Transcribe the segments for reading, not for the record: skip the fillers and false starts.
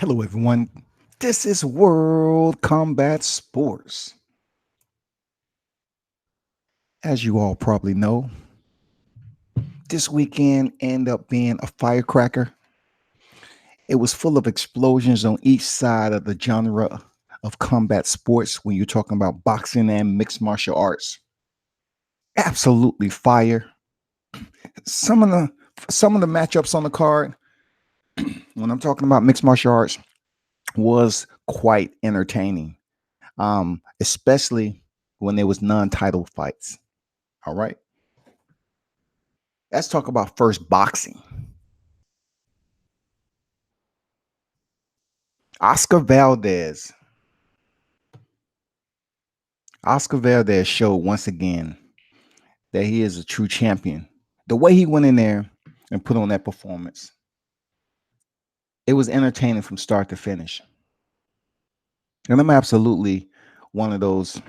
Hello, everyone. This is World Combat Sports. As you all probably know, this weekend ended up being a firecracker. It was full of explosions on each side of the genre of combat sports when you're talking about boxing and mixed martial arts. Absolutely fire. Some of the matchups on the card, when I'm talking about mixed martial arts, was quite entertaining. Especially when there was non-title fights. All right. Let's talk about first boxing. Oscar Valdez. Oscar Valdez showed once again that he is a true champion. The way he went in there and put on that performance, it was entertaining from start to finish. And I'm absolutely one of those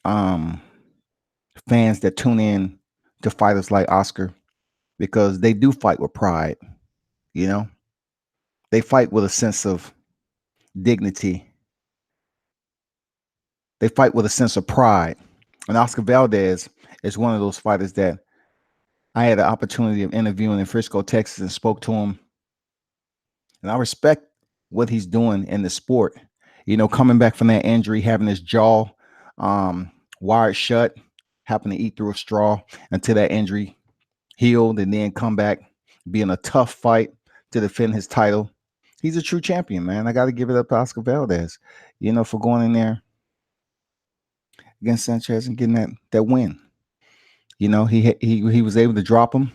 fans that tune in to fighters like Oscar because they do fight with pride. You know, they fight with a sense of dignity. They fight with a sense of pride. And Oscar Valdez is one of those fighters that I had the opportunity of interviewing in Frisco, Texas, and spoke to him. And I respect what he's doing in the sport. You know, coming back from that injury, having his jaw wired shut, having to eat through a straw until that injury healed, and then come back, being a tough fight to defend his title. He's a true champion, man. I got to give it up to Oscar Valdez, you know, for going in there against Sanchez and getting that win. You know, he was able to drop him,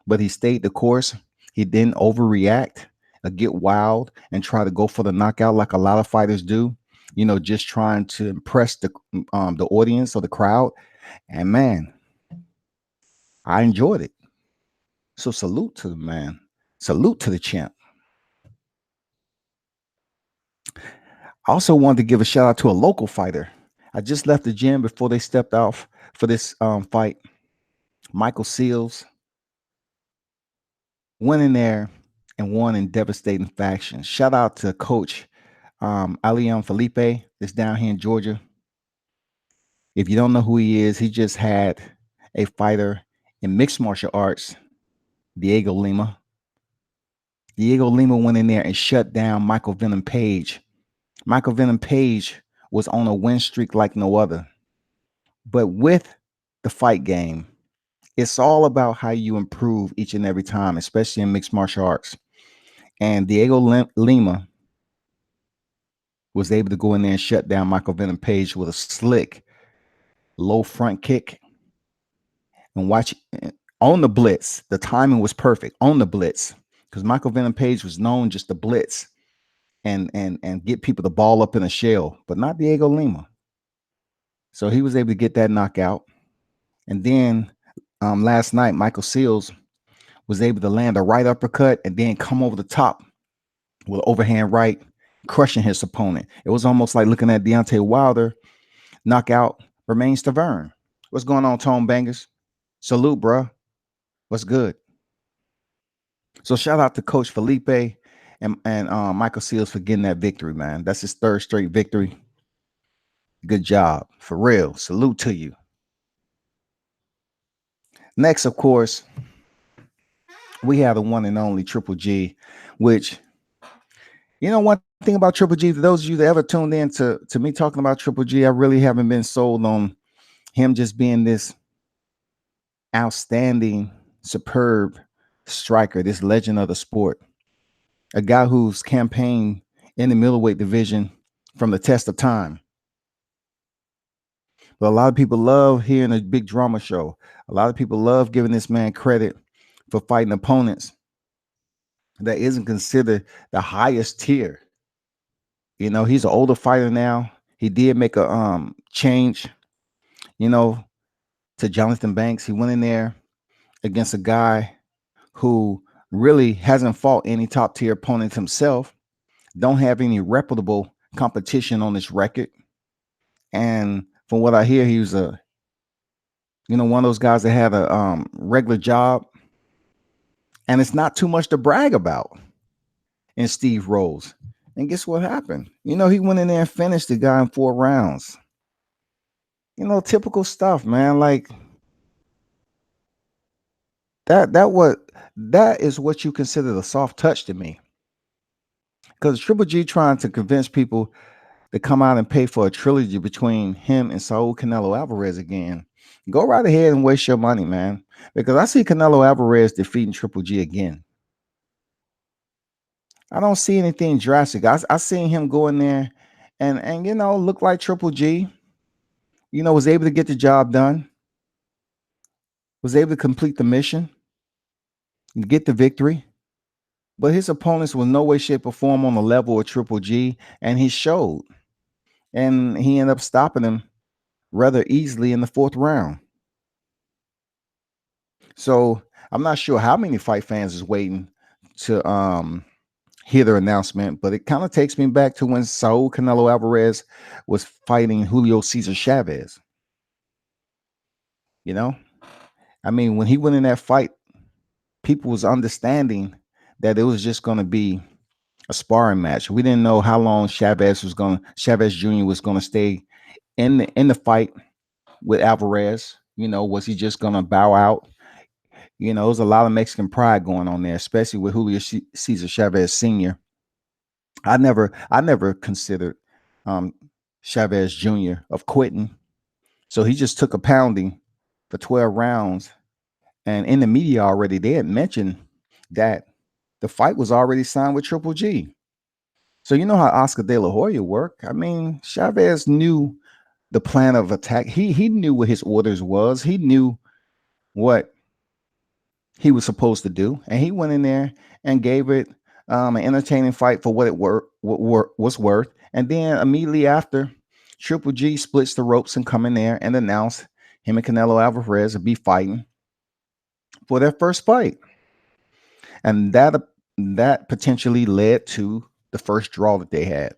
but he stayed the course. He didn't overreact or get wild and try to go for the knockout like a lot of fighters do. You know, just trying to impress the audience or the crowd. And man, I enjoyed it. So salute to the man. Salute to the champ. I also wanted to give a shout out to a local fighter. I just left the gym before they stepped off for this fight. Michael Seals went in there and won in devastating fashion. Shout out to Coach Alion Felipe that's down here in Georgia. If you don't know who he is, he just had a fighter in mixed martial arts, Diego Lima. Diego Lima went in there and shut down Michael Venom Page. Michael Venom Page was on a win streak like no other. But with the fight game, it's all about how you improve each and every time, especially in mixed martial arts. And Diego Lima was able to go in there and shut down Michael Venom Page with a slick low front kick. And watch on the blitz. The timing was perfect on the blitz because Michael Venom Page was known just to blitz and get people the ball up in a shell, but not Diego Lima. So he was able to get that knockout. And then last night, Michael Seals was able to land a right uppercut and then come over the top with overhand right, crushing his opponent. It was almost like looking at Deontay Wilder knockout Romain Stavern. What's going on, Tone Bangers? Salute, bro. What's good? So shout out to Coach Felipe and Michael Seals for getting that victory, man. That's his third straight victory. Good job. For real. Salute to you. Next, of course, we have the one and only Triple G, which, you know, one thing about Triple G, for those of you that ever tuned in to me talking about Triple G, I really haven't been sold on him just being this outstanding, superb striker, this legend of the sport, a guy who's campaigned in the middleweight division from the test of time. But a lot of people love hearing a big drama show. A lot of people love giving this man credit for fighting opponents that isn't considered the highest tier. You know, he's an older fighter now. He did make a change, you know, to Jonathan Banks. He went in there against a guy who really hasn't fought any top tier opponents himself, don't have any reputable competition on his record. And from what I hear, he was one of those guys that had a regular job. And it's not too much to brag about in Steve Rose. And guess what happened? He went in there and finished the guy in 4 rounds. Typical stuff, man. Like that is what you consider the soft touch to me. Because Triple G trying to convince people to come out and pay for a trilogy between him and Saul Canelo Alvarez again. Go right ahead and waste your money, man. Because I see Canelo Alvarez defeating Triple G again. I don't see anything drastic. I seen him go in there and look like Triple G. Was able to get the job done. Was able to complete the mission and get the victory. But his opponents was no way, shape, or form on the level of Triple G, and he showed. And he ended up stopping him rather easily in the 4th round. So I'm not sure how many fight fans is waiting to hear the announcement, but it kind of takes me back to when Saul Canelo Alvarez was fighting Julio Cesar Chavez. I mean, when he went in that fight, people was understanding that it was just going to be a sparring match. We didn't know how long Chavez Jr. was going to stay in the fight with Alvarez. Was he just going to bow out? There was a lot of Mexican pride going on there, especially with Julio Cesar Chavez Sr. I never considered Chavez Jr. of quitting. So he just took a pounding for 12 rounds. And in the media already, they had mentioned that the fight was already signed with Triple G. So you know how Oscar De La Hoya worked. I mean, Chavez knew the plan of attack. He knew what his orders was. He knew what he was supposed to do. And he went in there and gave it an entertaining fight for what it was worth. And then immediately after, Triple G splits the ropes and come in there and announce him and Canelo Alvarez will be fighting for their first fight. And that potentially led to the first draw that they had.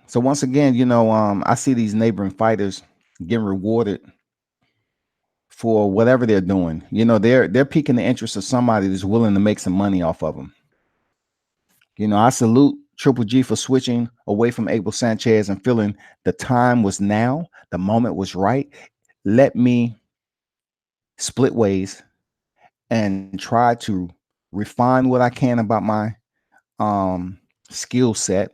So once again, I see these neighboring fighters getting rewarded for whatever they're doing. They're piquing the interest of somebody that's willing to make some money off of them. I salute Triple G for switching away from Abel Sanchez and feeling the time was now, the moment was right. Let me split ways and try to refine what I can about my skill set.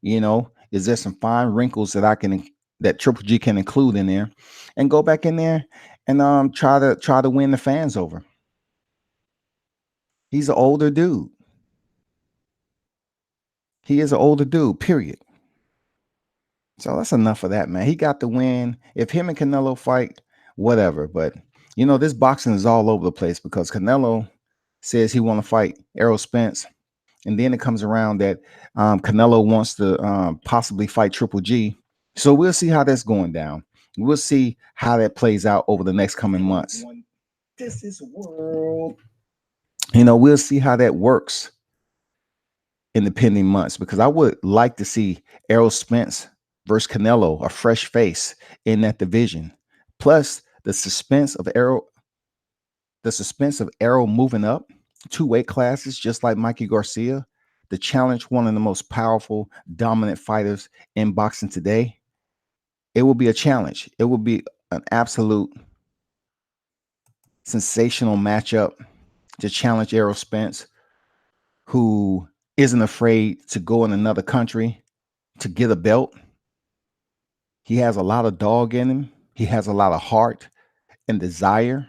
Is there some fine wrinkles that Triple G can include in there, and go back in there and try to win the fans over. He's an older dude. He is an older dude, period. So that's enough of that, man. He got the win. If him and Canelo fight, whatever. But this boxing is all over the place because Canelo says he want to fight Errol Spence, and then it comes around that Canelo wants to possibly fight Triple G. So we'll see how that's going down. We'll see how that plays out over the next coming months. This is world. We'll see how that works in the pending months, because I would like to see Errol Spence versus Canelo, a fresh face in that division. Plus the suspense of Errol moving up 2 weight classes, just like Mikey Garcia, to challenge one of the most powerful, dominant fighters in boxing today. It will be a challenge. It will be an absolute sensational matchup to challenge Errol Spence, who isn't afraid to go in another country to get a belt. He has a lot of dog in him. He has a lot of heart and desire.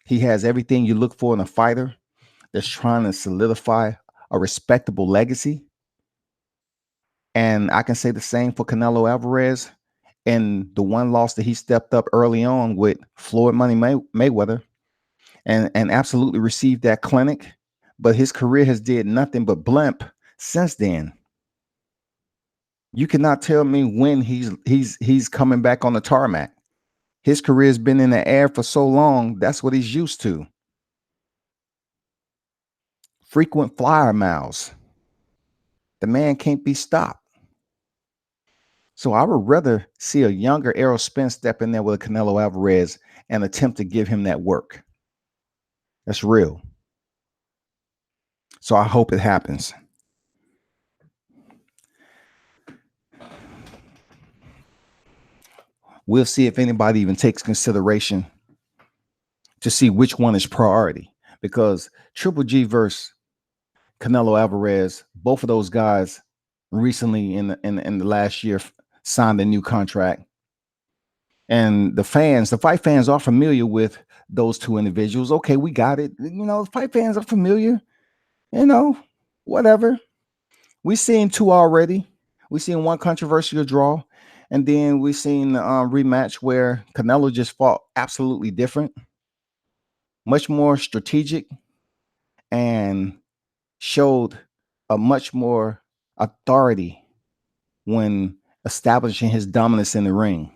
He has everything you look for in a fighter that's trying to solidify a respectable legacy. And I can say the same for Canelo Alvarez. And the one loss that he stepped up early on with Floyd Money Mayweather and absolutely received that clinic. But his career has did nothing but blimp since then. You cannot tell me when he's coming back on the tarmac. His career has been in the air for so long. That's what he's used to. Frequent flyer miles. The man can't be stopped. So I would rather see a younger Errol Spence step in there with a Canelo Alvarez and attempt to give him that work. That's real. So I hope it happens. We'll see if anybody even takes consideration to see which one is priority, because Triple G versus Canelo Alvarez, both of those guys recently in the last year signed a new contract. And the fight fans are familiar with those two individuals. Okay, we got it. Fight fans are familiar, whatever. We seen two already. We seen one controversial draw, and then we seen the rematch where Canelo just fought absolutely different, much more strategic, and showed a much more authority when establishing his dominance in the ring.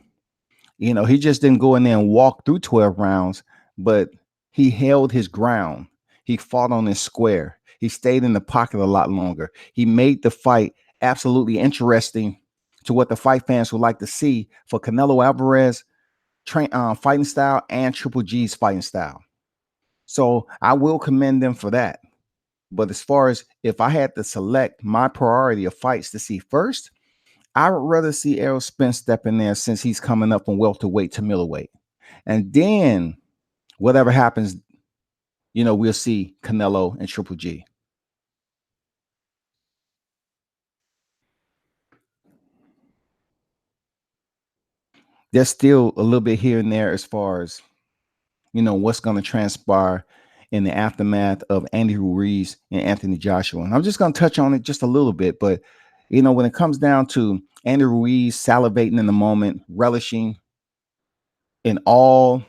He just didn't go in there and walk through 12 rounds, but he held his ground. He fought on his square. He stayed in the pocket a lot longer. He made the fight absolutely interesting to what the fight fans would like to see for Canelo Alvarez fighting style and Triple G's fighting style. So I will commend them for that. But as far as if I had to select my priority of fights to see first, I would rather see Errol Spence step in there since he's coming up from welterweight to middleweight. And then whatever happens, we'll see Canelo and Triple G. There's still a little bit here and there as far as, what's going to transpire in the aftermath of Andy Ruiz and Anthony Joshua. And I'm just going to touch on it just a little bit. But, when it comes down to Andy Ruiz salivating in the moment, relishing in all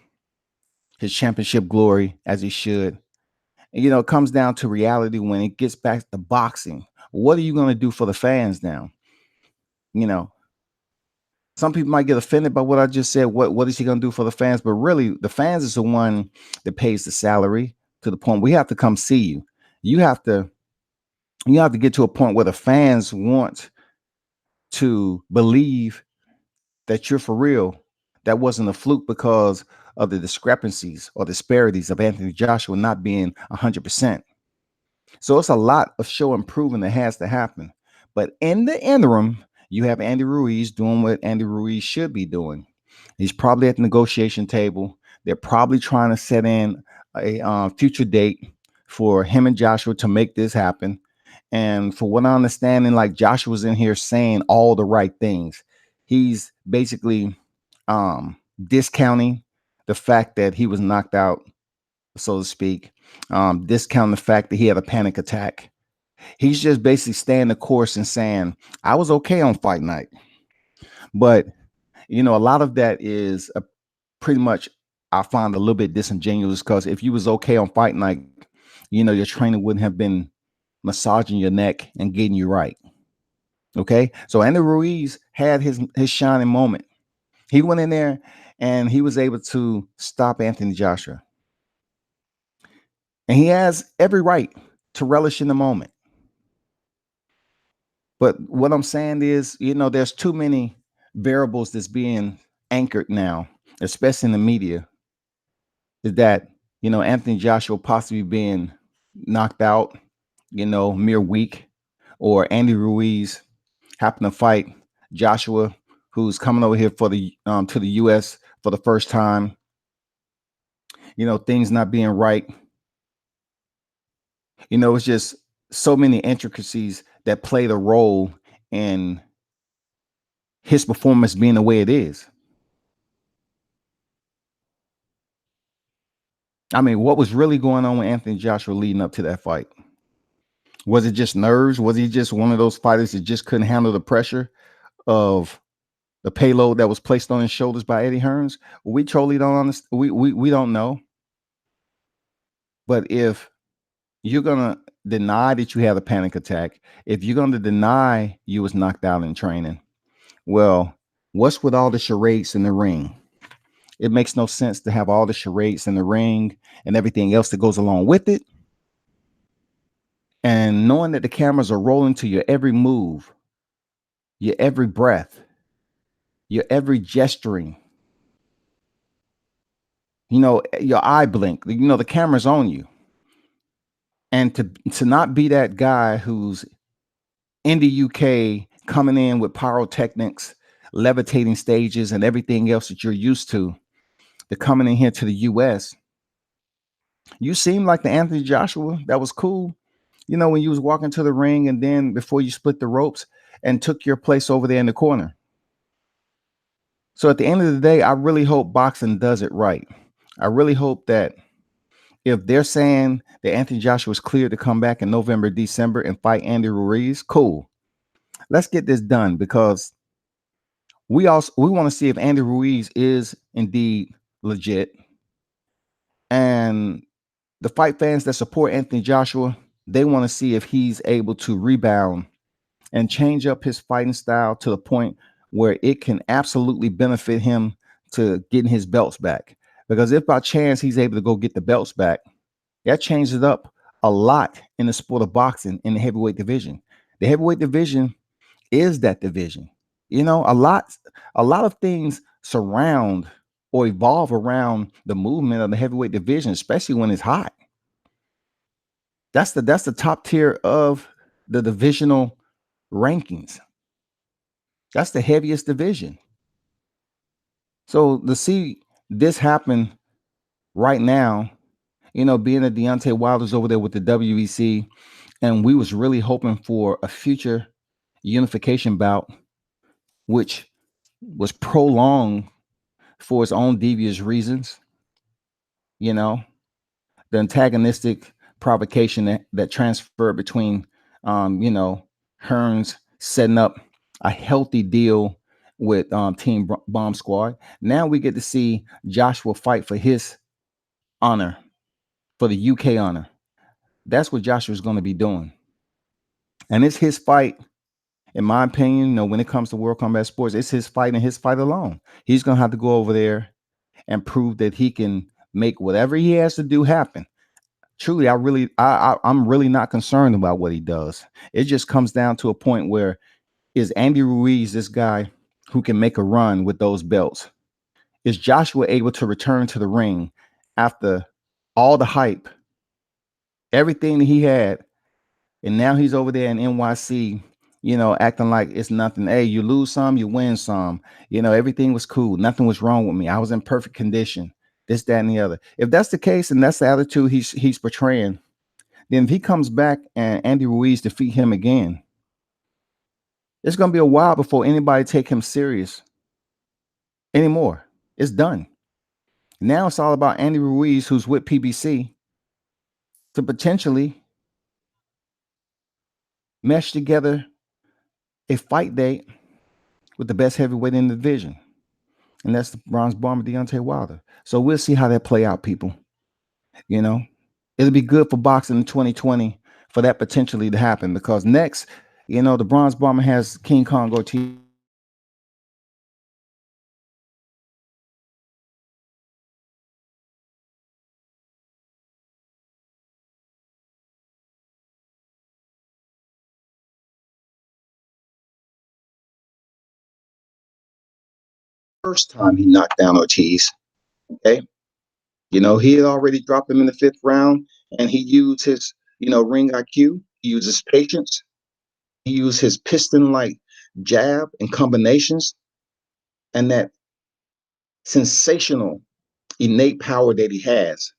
his championship glory as he should. And, it comes down to reality when it gets back to boxing. What are you going to do for the fans now? Some people might get offended by what I just said. What is he going to do for the fans? But really, the fans is the one that pays the salary to the point we have to come see you. You have to get to a point where the fans want to believe that you're for real. That wasn't a fluke because of the discrepancies or disparities of Anthony Joshua not being 100%. So it's a lot of show improvement that has to happen. But in the interim, you have Andy Ruiz doing what Andy Ruiz should be doing. He's probably at the negotiation table. They're probably trying to set in a future date for him and Joshua to make this happen. And for what I understand, like Joshua's in here saying all the right things. He's basically discounting the fact that he was knocked out, so to speak, discounting the fact that he had a panic attack. He's just basically staying the course and saying, I was okay on fight night. But, a lot of that is pretty much, I find a little bit disingenuous, because if you was okay on fight night, your trainer wouldn't have been massaging your neck and getting you right. Okay. So Andy Ruiz had his shining moment. He went in there and he was able to stop Anthony Joshua. And he has every right to relish in the moment. But what I'm saying is, there's too many variables that's being anchored now, especially in the media, is that, Anthony Joshua possibly being knocked out, mere week, or Andy Ruiz happened to fight Joshua, who's coming over here for the to the US for the first time. Things not being right. It's just so many intricacies that played a role in his performance being the way it is. I mean, what was really going on with Anthony Joshua leading up to that fight? Was it just nerves? Was he just one of those fighters that just couldn't handle the pressure of the payload that was placed on his shoulders by Eddie Hearns? We totally don't understand. We don't know. But if you're gonna deny that you had a panic attack, if you're gonna deny you was knocked out in training, well, what's with all the charades in the ring? It makes no sense to have all the charades in the ring and everything else that goes along with it. And knowing that the cameras are rolling to your every move, your every breath, your every gesturing, your eye blink, the camera's on you. And to not be that guy who's in the UK coming in with pyrotechnics, levitating stages, and everything else that you're used to coming in here to the US, you seem like the Anthony Joshua that was cool, you know, when you was walking to the ring and then before you split the ropes and took your place over there in the corner. So at the end of the day, I really hope boxing does it right. I really hope that if they're saying that Anthony Joshua is cleared to come back in November, December and fight Andy Ruiz, cool. Let's get this done because we want to see if Andy Ruiz is indeed legit. And the fight fans that support Anthony Joshua, they want to see if he's able to rebound and change up his fighting style to the point where it can absolutely benefit him to getting his belts back. Because if by chance he's able to go get the belts back, that changes it up a lot in the sport of boxing in the heavyweight division. The heavyweight division is that division. You know, a lot of things surround or evolve around the movement of the heavyweight division, especially when it's hot. That's the top tier of the divisional rankings. That's the heaviest division. So to see this happen right now, you know, being that Deontay Wilder's over there with the WEC, and we was really hoping for a future unification bout, which was prolonged for its own devious reasons. You know, the antagonistic provocation that transferred between, you know, Hearns setting up a healthy deal with Team Bomb Squad. Now we get to see Joshua fight for his honor, for the UK honor. That's what Joshua's going to be doing. And it's his fight, in my opinion, you know, when it comes to World Combat Sports, it's his fight and his fight alone. He's going to have to go over there and prove that he can make whatever he has to do happen. Truly, I'm really not concerned about what he does. It just comes down to a point where is Andy Ruiz this guy who can make a run with those belts? Is Joshua able to return to the ring after all the hype, everything that he had, and now he's over there in NYC, you know, acting like it's nothing. Hey, you lose some, you win some. You know, everything was cool. Nothing was wrong with me. I was in perfect condition. This, that, and the other. If that's the case, and that's the attitude he's portraying, then if he comes back and Andy Ruiz defeat him again, it's going to be a while before anybody take him serious anymore. It's done. Now it's all about Andy Ruiz, who's with PBC, to potentially mesh together a fight date with the best heavyweight in the division. And that's the Bronze Bomber Deontay Wilder. So we'll see how that play out, people. You know, it'll be good for boxing in 2020 for that potentially to happen because next, you know, the Bronze Bomber has King Kong Ortiz. First time he knocked down Ortiz, okay? You know, he had already dropped him in the 5th round, and he used his, you know, ring IQ. He used his patience. He used his piston-like jab and combinations, and that sensational innate power that he has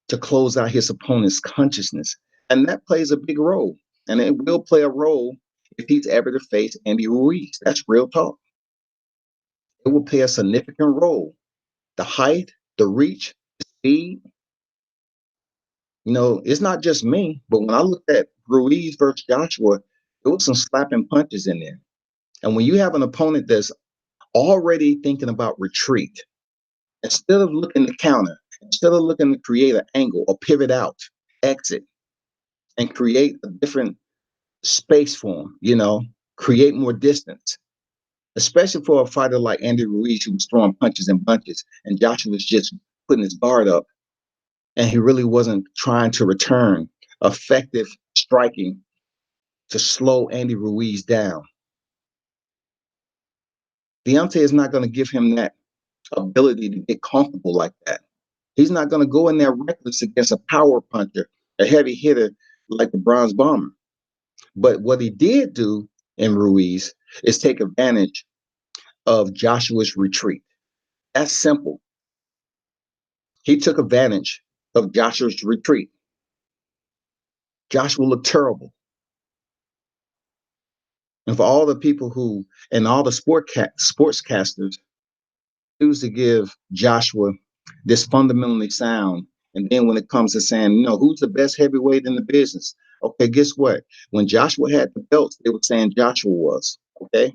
to close out his opponent's consciousness. And that plays a big role. And it will play a role if he's ever to face Andy Ruiz. That's real talk. It will play a significant role. The height, the reach, the speed. You know, it's not just me, but when I looked at Ruiz versus Joshua, there was some slapping punches in there. And when you have an opponent that's already thinking about retreat, instead of looking to counter, instead of looking to create an angle or pivot out, exit, and create a different space for him, you know, create more distance, especially for a fighter like Andy Ruiz, who was throwing punches and bunches, and Joshua was just putting his guard up, and he really wasn't trying to return effective striking to slow Andy Ruiz down. Deontay is not going to give him that ability to get comfortable like that. He's not going to go in there reckless against a power puncher a heavy hitter like the Bronze Bomber. But what he did do in Ruiz is take advantage of Joshua's retreat. That's simple. He took advantage of Joshua's retreat. Joshua looked terrible. And for all the people who, and all the sportscasters, choose to give Joshua this fundamentally sound. And then when it comes to saying, who's the best heavyweight in the business? Okay, guess what? When Joshua had the belts, they were saying Joshua was. Okay.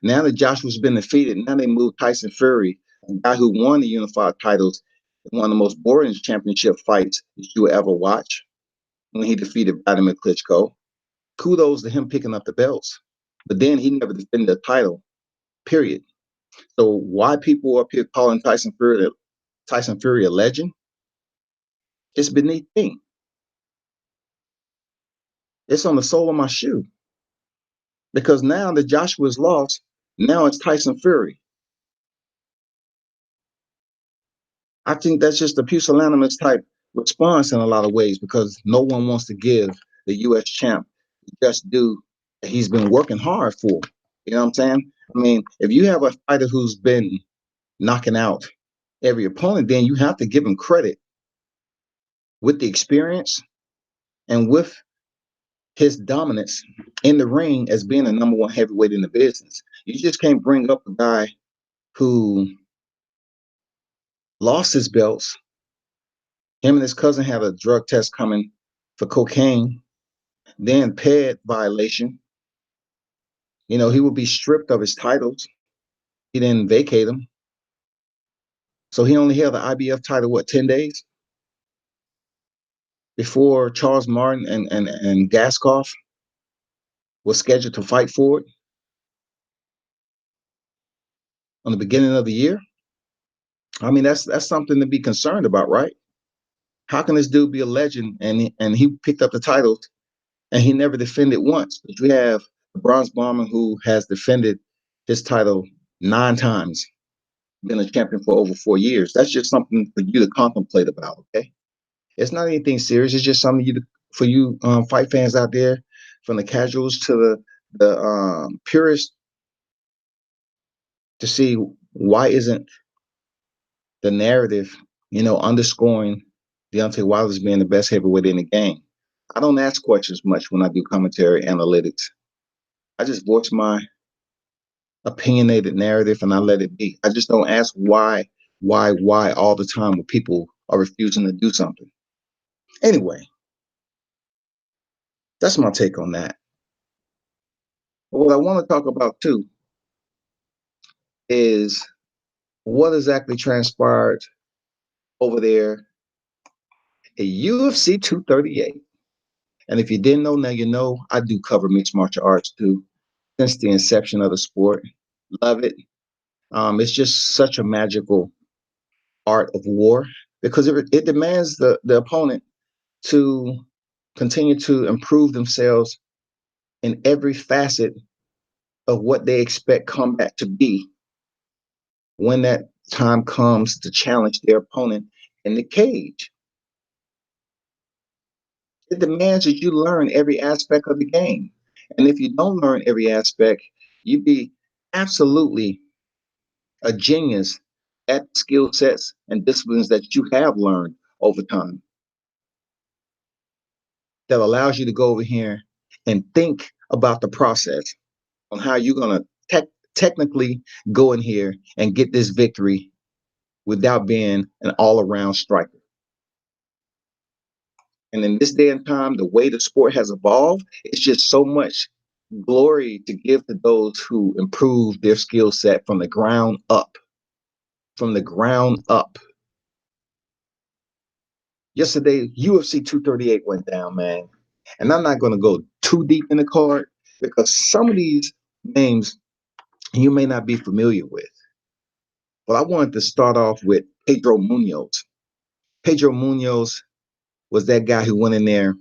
Now that Joshua's been defeated, now they moved Tyson Fury, a guy who won the unified titles, one of the most boring championship fights that you will ever watch, when he defeated Vladimir Klitschko. Kudos to him picking up the belts. But then he never defended the title, period. So why people are up here calling Tyson Fury a legend? It's beneath me. It's on the sole of my shoe. Because now that Joshua's lost, now it's Tyson Fury. I think that's just a pusillanimous type response in a lot of ways, because no one wants to give the U.S. champ just due that he's been working hard for. You know what I'm saying? I mean, if you have a fighter who's been knocking out every opponent, then you have to give him credit with the experience and with his dominance in the ring as being a number one heavyweight in the business. You just can't bring up a guy who lost his belts. Him and his cousin had a drug test coming for cocaine, then PED violation. He would be stripped of his titles. He didn't vacate them. So he only held the IBF title, 10 days? Before Charles Martin and Gaskov was scheduled to fight for it on the beginning of the year. I mean, that's something to be concerned about, right? How can this dude be a legend and he picked up the titles and he never defended once? But you have the Bronze Bomber who has defended his title 9 times, been a champion for over 4 years. That's just something for you to contemplate about, okay? It's not anything serious. It's just something for you fight fans out there, from the casuals to the purists, to see why isn't the narrative, underscoring Deontay Wilder being the best heavyweight in the game. I don't ask questions much when I do commentary analytics. I just voice my opinionated narrative and I let it be. I just don't ask why all the time when people are refusing to do something. Anyway, that's my take on that. But what I want to talk about too is what exactly transpired over there at UFC 238. And if you didn't know, now you know. I do cover mixed martial arts too, since the inception of the sport. Love it. It's just such a magical art of war, because it demands the opponent to continue to improve themselves in every facet of what they expect combat to be when that time comes to challenge their opponent in the cage. It demands that you learn every aspect of the game. And if you don't learn every aspect, you'd be absolutely a genius at skill sets and disciplines that you have learned over time, that allows you to go over here and think about the process on how you're going to technically go in here and get this victory without being an all-around striker. And in this day and time, the way the sport has evolved, it's just so much glory to give to those who improve their skill set from the ground up. From the ground up. Yesterday, UFC 238 went down, man. And I'm not going to go too deep in the card, because some of these names you may not be familiar with. But I wanted to start off with Pedro Munoz. Pedro Munoz was that guy who went in there,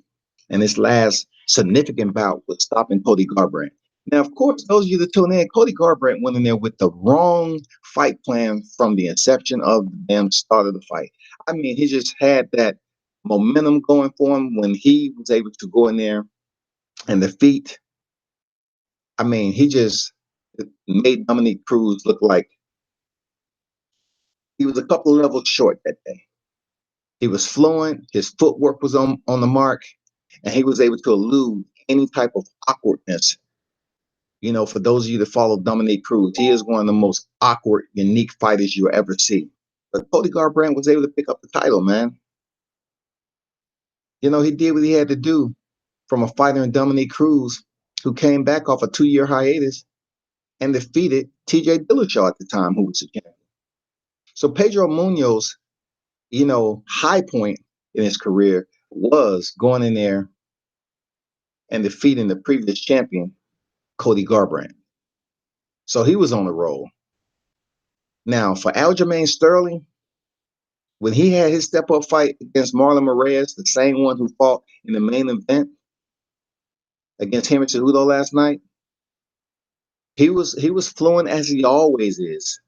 and his last significant bout was stopping Cody Garbrandt. Now, of course, those of you that tune in, Cody Garbrandt went in there with the wrong fight plan from the inception of the damn start of the fight. I mean, he just had that momentum going for him when he was able to go in there and defeat. I mean, he just made Dominique Cruz look like he was a couple of levels short that day. He was fluent, his footwork was on the mark, and he was able to elude any type of awkwardness. You know, for those of you that follow Dominique Cruz, he is one of the most awkward, unique fighters you'll ever see. But Cody Garbrandt was able to pick up the title, man. You know, he did what he had to do from a fighter in Dominique Cruz who came back off a 2-year hiatus and defeated TJ Dillashaw at the time, who was the champion. So Pedro Munoz, you know, high point in his career was going in there and defeating the previous champion, Cody Garbrandt. So he was on the roll. Now, for Aljamain Sterling, when he had his step-up fight against Marlon Moraes, the same one who fought in the main event against Henry Cejudo last night, he was fluent as he always is.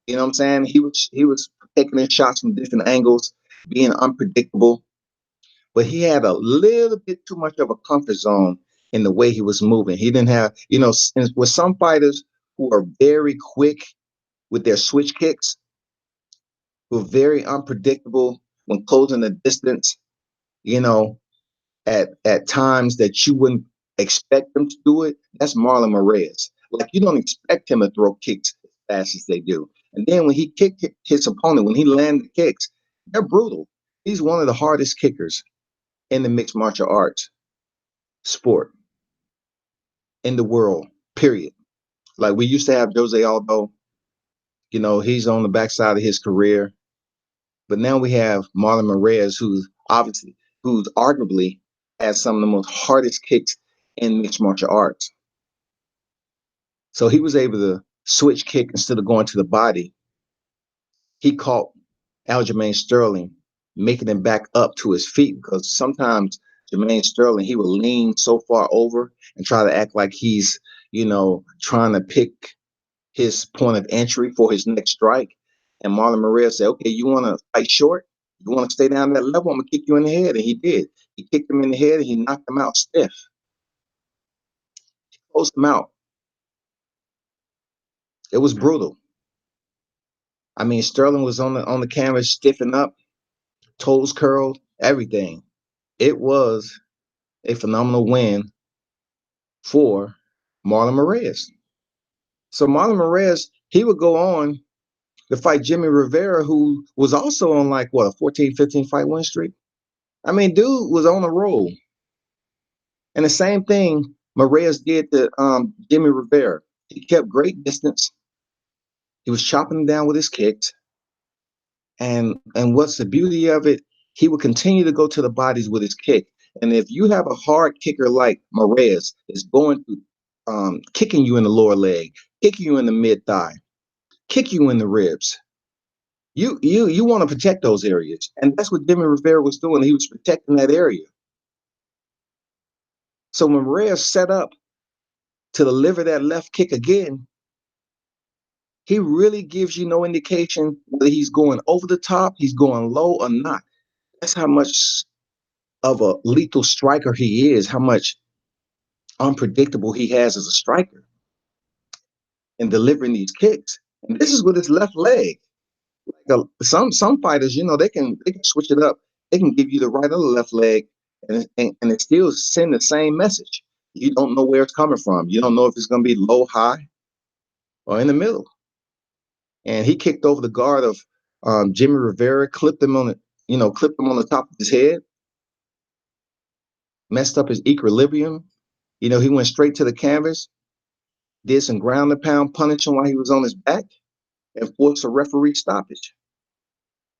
You know what I'm saying? He was taking his shots from different angles, being unpredictable, but he had a little bit too much of a comfort zone in the way he was moving. He didn't have, you know, with some fighters who are very quick with their switch kicks, who are very unpredictable when closing the distance, you know, at times that you wouldn't expect them to do it. That's Marlon Moraes. Like, you don't expect him to throw kicks as fast as they do. And then when he kicked his opponent, when he landed kicks, they're brutal. He's one of the hardest kickers in the mixed martial arts sport in the world, period. Like, we used to have Jose Aldo, you know, he's on the backside of his career. But now we have Marlon Moraes, who's arguably has some of the most hardest kicks in mixed martial arts. So he was able to switch kick instead of going to the body. He caught Aljamain Sterling, making him back up to his feet, because sometimes Jermaine Sterling, he will lean so far over and try to act like he's, you know, trying to pick his point of entry for his next strike. And Marlon Moraes said, okay, you want to fight short? You want to stay down that level? I'm going to kick you in the head. And he did. He kicked him in the head and he knocked him out stiff. He closed him out. It was brutal. I mean, Sterling was on the canvas, stiffened up, toes curled, everything. It was a phenomenal win for Marlon Moraes. So Marlon Moraes, he would go on to fight Jimmy Rivera, who was also on like, what, a 14, 15 fight win streak? I mean, dude was on a roll. And the same thing Moraes did to Jimmy Rivera. He kept great distance. He was chopping him down with his kicks. And what's the beauty of it? He would continue to go to the bodies with his kick. And if you have a hard kicker like Moraes, is going to kicking you in the lower leg, kicking you in the mid thigh, kick you in the ribs, you want to protect those areas. And that's what Jimmy Rivera was doing. He was protecting that area. So when Moraes set up to deliver that left kick again, he really gives you no indication whether he's going over the top, he's going low or not. That's how much of a lethal striker he is, how much unpredictable he has as a striker in delivering these kicks. And this is with his left leg. Like some fighters, you know, they can switch it up. They can give you the right or the left leg, and it still send the same message. You don't know where it's coming from. You don't know if it's going to be low, high, or in the middle. And he kicked over the guard of Jimmy Rivera, clipped him on the top of his head, messed up his equilibrium. You know, he went straight to the canvas, did some ground and pound punishing while he was on his back, and forced a referee stoppage.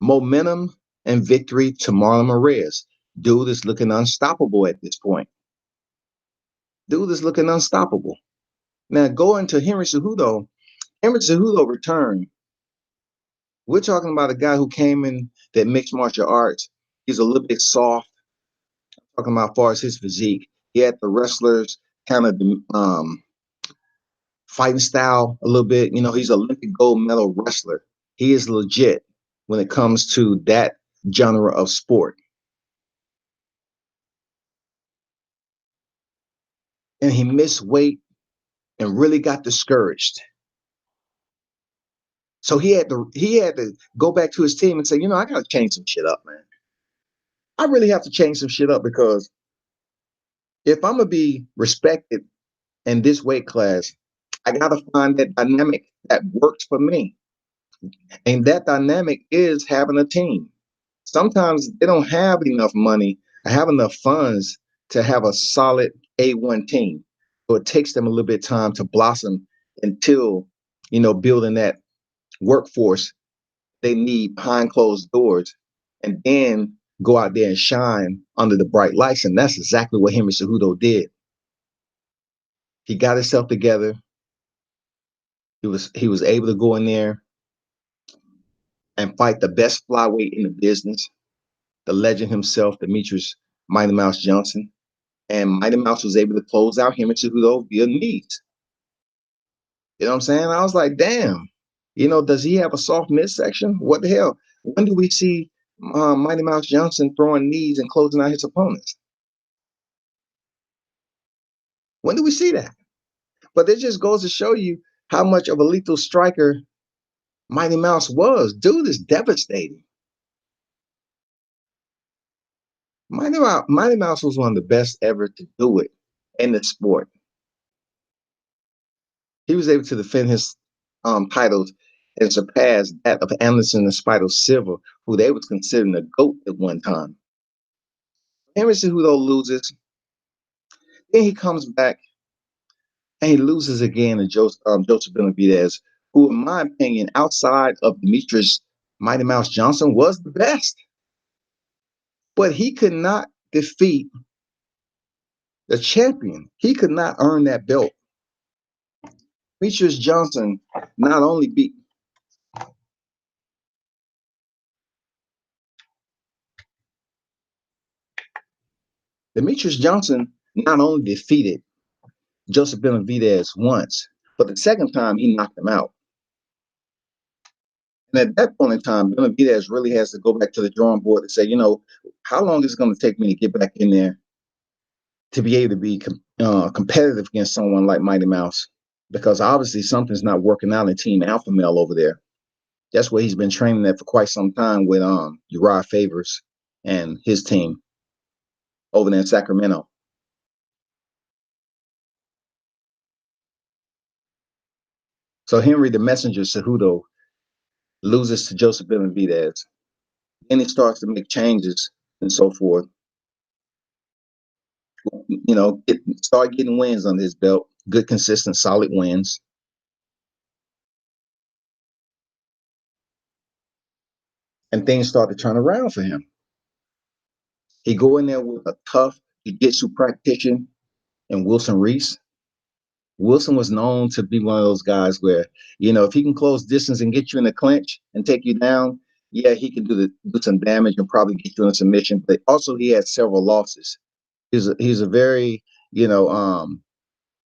Momentum and victory to Marlon Moraes. Dude is looking unstoppable at this point. Dude is looking unstoppable. Now, going to Henry Cejudo. Henry Cejudo returned. We're talking about a guy who came in that mixed martial arts. He's a little bit soft. Talking about as far as his physique. He had the wrestler's kind of fighting style a little bit. You know, he's an Olympic gold medal wrestler. He is legit when it comes to that genre of sport. and he missed weight and really got discouraged. So he had to go back to his team and say, I got to change some shit up, man. I really have to change some shit up, because if I'm gonna be respected in this weight class, I got to find that dynamic that works for me. And that dynamic is having a team. Sometimes they don't have enough money, have enough funds to have a solid A1 team. So it takes them a little bit of time to blossom until, building that workforce they need behind closed doors, and then go out there and shine under the bright lights. And that's exactly what Henry Cejudo did. He got himself together. He was able to go in there and fight the best flyweight in the business, the legend himself, Demetrius Mighty Mouse Johnson. And Mighty Mouse was able to close out Henry Cejudo via knees. You know what I'm saying? I was like, damn, does he have a soft midsection? What the hell? When do we see Mighty Mouse Johnson throwing knees and closing out his opponents? When do we see that? But it just goes to show you how much of a lethal striker Mighty Mouse was. Dude is devastating. Mighty Mouse was one of the best ever to do it in the sport. He was able to defend his titles and surpass that of Anderson and Spider Silva, who they was considering the GOAT at one time. Henry Cejudo loses. Then he comes back and he loses again to Joseph Benavidez, who, in my opinion, outside of Demetrius Mighty Mouse Johnson, was the best. But he could not defeat the champion. He could not earn that belt. Demetrius Johnson not only beat Demetrius Johnson not only defeated Joseph Benavidez once, but the second time he knocked him out. And at that point in time, Benavidez really has to go back to the drawing board and say, how long is it going to take me to get back in there to be able to be competitive against someone like Mighty Mouse? Because obviously something's not working out in Team Alpha Male over there. That's where he's been training at for quite some time with Uriah Favors and his team over there in Sacramento. So Henry the Messenger Cejudo loses to Joseph Benavidez. Then he starts to make changes and so forth. Start getting wins under his belt. Good, consistent, solid wins. And things start to turn around for him. He go in there with a tough jiu-jitsu practitioner in Wilson Reese. Wilson was known to be one of those guys where, if he can close distance and get you in a clinch and take you down, yeah, he can do some damage and probably get you in a submission. But also he had several losses. He's a very,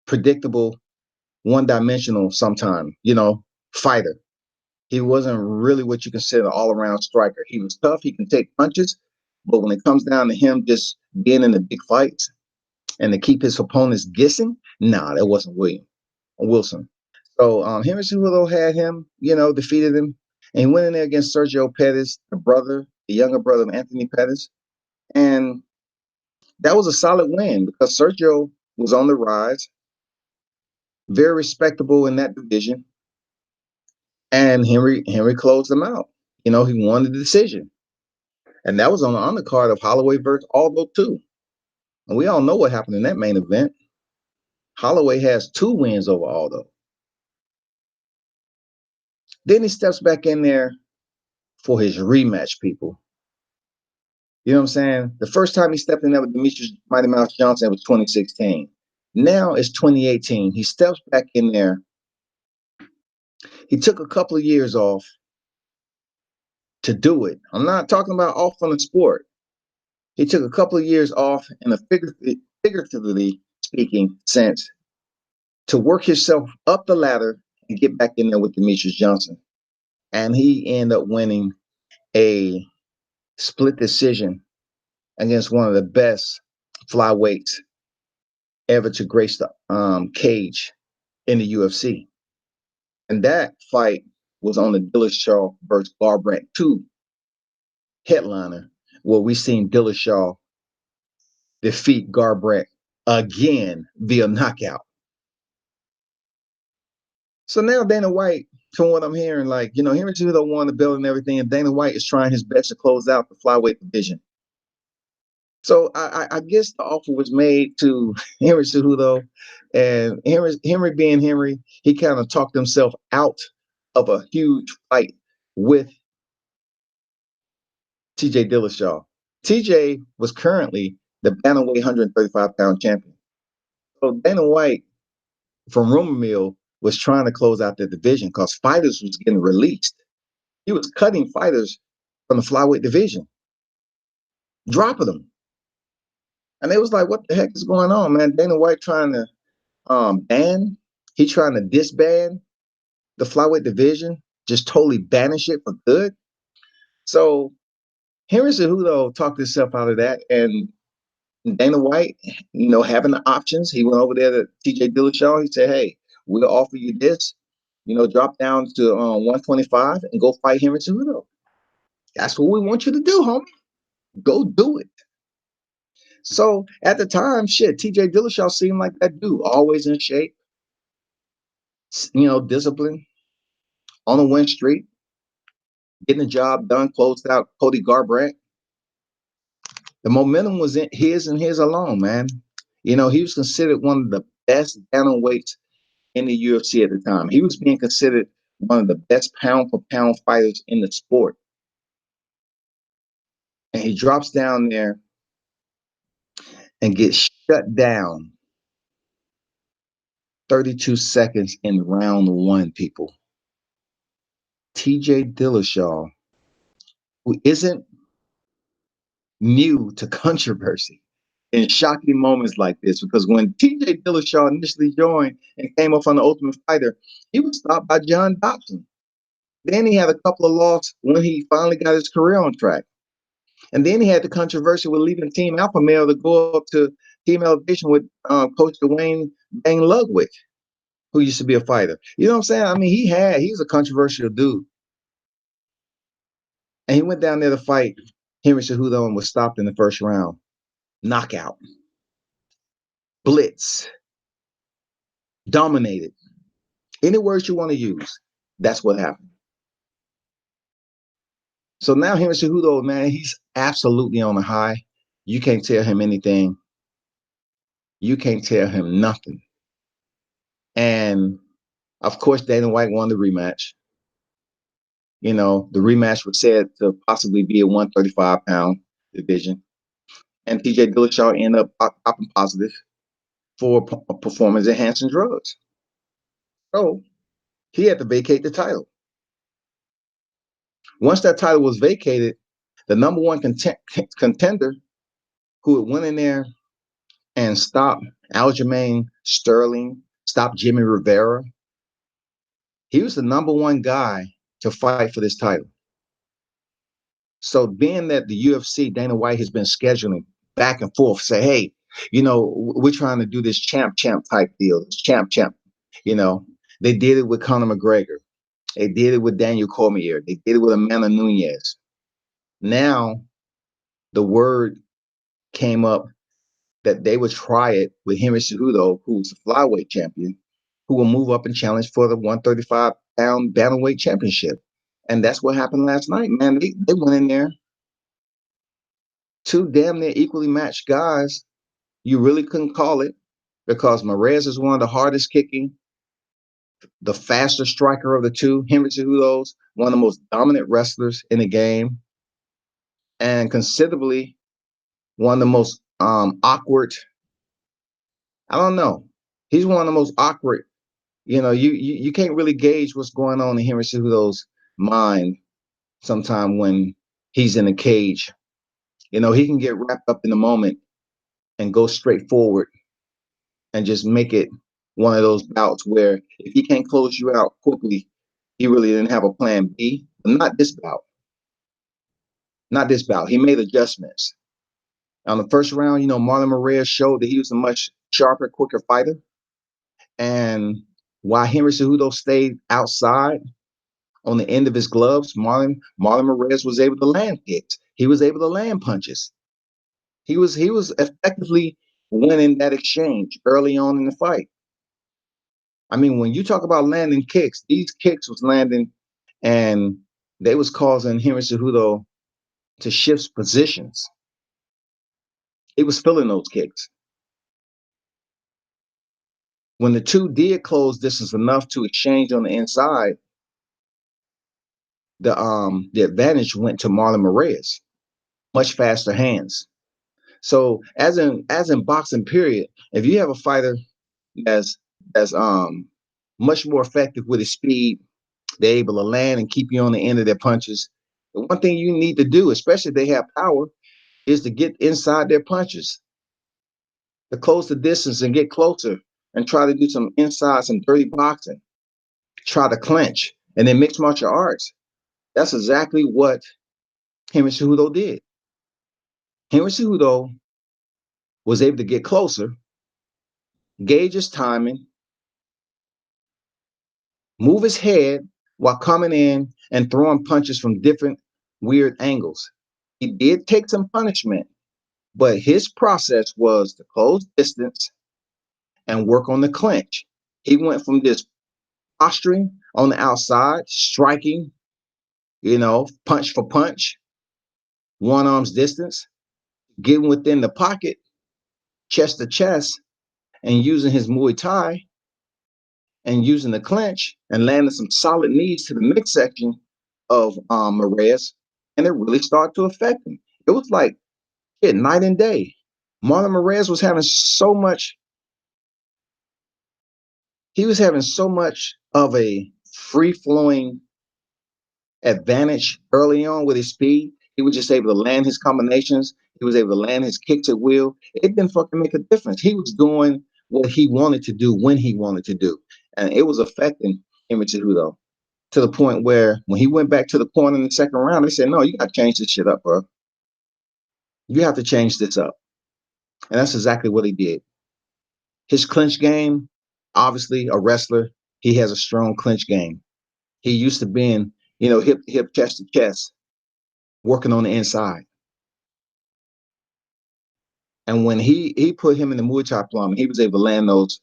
predictable, one-dimensional sometime, fighter. He wasn't really what you consider an all-around striker. He was tough. He can take punches. But when it comes down to him just being in the big fights and to keep his opponents guessing, that wasn't Wilson. So Henry Cejudo had him, defeated him. And he went in there against Sergio Pettis, the younger brother of Anthony Pettis. And that was a solid win because Sergio was on the rise, very respectable in that division. And Henry closed him out. He won the decision. And that was on the undercard of Holloway versus Aldo 2. And we all know what happened in that main event. Holloway has 2 wins over Aldo. Then he steps back in there for his rematch, people. You know what I'm saying? The first time he stepped in there with Demetrius Mighty Mouse Johnson was 2016. Now it's 2018. He steps back in there. He took a couple of years off to do it. I'm not talking about off from the sport. He took a couple of years off in a figuratively speaking sense to work himself up the ladder and get back in there with Demetrius Johnson. And he ended up winning a split decision against one of the best flyweights ever to grace the cage in the UFC. And that fight was on the Dillashaw versus Garbrandt 2 headliner, where we seen Dillashaw defeat Garbrandt again via knockout. So now Dana White, from what I'm hearing, like, Henry Cejudo won the belt and everything, and Dana White is trying his best to close out the flyweight division. So I guess the offer was made to Henry Cejudo, and Henry being Henry, he kind of talked himself out of a huge fight with TJ Dillashaw. TJ was currently the bantamweight 135-pound champion. So Dana White, from rumor mill, was trying to close out the division because fighters was getting released. He was cutting fighters from the flyweight division, dropping them. And they was like, what the heck is going on, man? Dana White trying to trying to disband the flyweight division, just totally banish it for good. So Henry Cejudo talked himself out of that, and Dana White, having the options, he went over there to TJ Dillashaw. He said, hey, we'll offer you this, drop down to 125 and go fight Henry Cejudo. That's what we want you to do, homie. Go do it. So at the time, TJ Dillashaw seemed like that dude, always in shape, disciplined, on a win streak, getting the job done, closed out Cody Garbrandt. The momentum was in his and his alone, man. He was considered one of the best bantamweights in the UFC at the time. He was being considered one of the best pound-for-pound fighters in the sport. And he drops down there and gets shut down 32 seconds in round one, people. TJ Dillashaw, who isn't new to controversy in shocking moments like this, because when TJ Dillashaw initially joined and came up on the Ultimate Fighter, he was stopped by John Dobson. Then he had a couple of losses when he finally got his career on track. And then he had the controversy with leaving Team Alpha Male to go up to Team Elevation with Coach Dwayne Bang Ludwig, who used to be a fighter. You know what I'm saying? I mean, he's a controversial dude. And he went down there to fight Henry Cejudo and was stopped in the first round. Knockout. Blitz. Dominated. Any words you want to use, that's what happened. So now Henry Cejudo, man, he's absolutely on a high. You can't tell him anything. You can't tell him nothing. And of course, Dana White won the rematch. The rematch was said to possibly be a 135-pound division. And TJ Dillashaw ended up popping positive for performance-enhancing drugs. So he had to vacate the title. Once that title was vacated, the number one contender who went in there and stopped Aljamain Sterling, stopped Jimmy Rivera, he was the number one guy to fight for this title. So being that the UFC, Dana White has been scheduling back and forth, say, hey, we're trying to do this champ type deal, this champ. They did it with Conor McGregor. They did it with Daniel Cormier. They did it with Amanda Nunes. Now the word came up that they would try it with Henry Cejudo, who was the flyweight champion, who will move up and challenge for the 135-pound bantamweight championship. And that's what happened last night, man. They went in there. Two damn near equally matched guys. You really couldn't call it, because Moraes is one of the hardest kicking, the faster striker of the two. Henry Cejudo's one of the most dominant wrestlers in the game, and considerably one of the most awkward. I don't know. He's one of the most awkward. You can't really gauge what's going on in Henry Cejudo's mind sometime when he's in a cage. He can get wrapped up in the moment and go straight forward and just make it one of those bouts where if he can't close you out quickly, he really didn't have a plan B. But not this bout. Not this bout. He made adjustments. On the first round, Marlon Moraes showed that he was a much sharper, quicker fighter. And while Henry Cejudo stayed outside on the end of his gloves, Marlon Moraes was able to land kicks. He was able to land punches. He was effectively winning that exchange early on in the fight. I mean, when you talk about landing kicks, these kicks was landing, and they was causing Henry Cejudo to shift positions. He was feeling those kicks. When the two did close distance enough to exchange on the inside, the advantage went to Marlon Moraes, much faster hands. So as in boxing, period, if you have a fighter that's much more effective with his speed, they're able to land and keep you on the end of their punches. The one thing you need to do, especially if they have power, is to get inside their punches, to close the distance and get closer and try to do some inside, some dirty boxing, try to clinch, and then mixed martial arts. That's exactly what Henry Cejudo did. Henry Cejudo was able to get closer, gauge his timing, move his head while coming in and throwing punches from different weird angles. He did take some punishment, but his process was to close distance and work on the clinch. He went from this posturing on the outside, striking, punch for punch, one arm's distance, getting within the pocket, chest to chest, and using his Muay Thai and using the clinch and landing some solid knees to the midsection of Moraes, and it really started to affect him. It was like night and day. Marlon Moraes was having so much. He was having so much of a free-flowing advantage early on with his speed. He was just able to land his combinations. He was able to land his kicks at will. It didn't fucking make a difference. He was doing what he wanted to do when he wanted to do. And it was affecting Henry Cejudo to the point where when he went back to the corner in the second round, they said, no, you got to change this shit up, bro. You have to change this up. And that's exactly what he did. His clinch game, obviously a wrestler, he has a strong clinch game. He used to being, hip, chest to chest, working on the inside. And when he put him in the Muay Thai plum, he was able to land those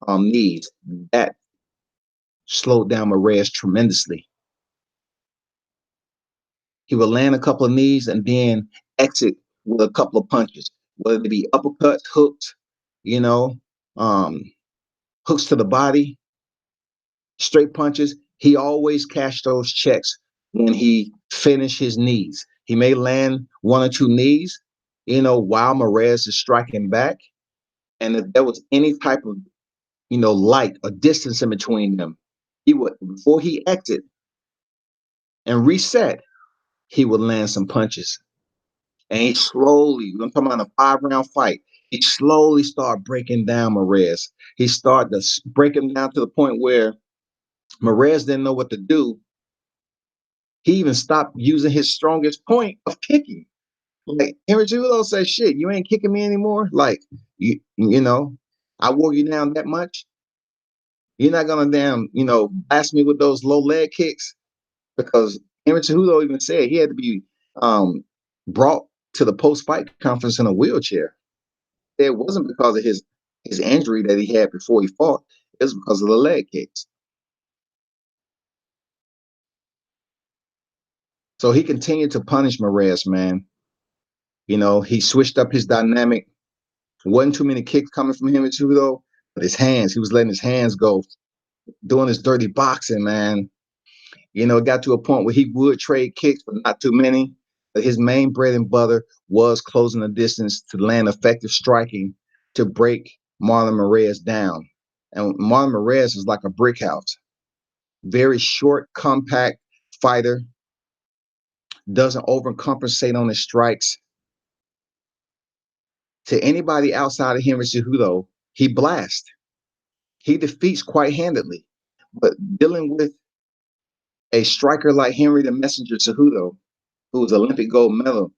knees. That slowed down Moraes tremendously. He would land a couple of knees and then exit with a couple of punches, whether it be uppercuts, hooks, hooks to the body, straight punches. He always cashed those checks when he finished his knees. He may land one or two knees, while Moraes is striking back. And if there was any type of, light or distance in between them, he would, before he exit and reset, he would land some punches. And he slowly, I'm talking about a 5-round fight, he slowly started breaking down Moraes. He started to break him down to the point where Moraes didn't know what to do. He even stopped using his strongest point of kicking. Like Henry Cejudo said, shit, you ain't kicking me anymore. Like, I wore you down that much. You're not gonna blast me with those low leg kicks, because Henry Cejudo even said he had to be brought to the post-fight conference in a wheelchair. It wasn't because of his injury that he had before he fought. It was because of the leg kicks. So he continued to punish Moraes, man. He switched up his dynamic. Wasn't too many kicks coming from Henry Cejudo, but his hands, he was letting his hands go, doing his dirty boxing, man. It got to a point where he would trade kicks, but not too many. But his main bread and butter was closing the distance to land effective striking to break Marlon Moraes down. And Marlon Moraes is like a brick house. Very short, compact fighter. Doesn't overcompensate on his strikes. To anybody outside of Henry Cejudo, he blasts. He defeats quite handedly. But dealing with a striker like Henry the Messenger Cejudo, who's Olympic gold medal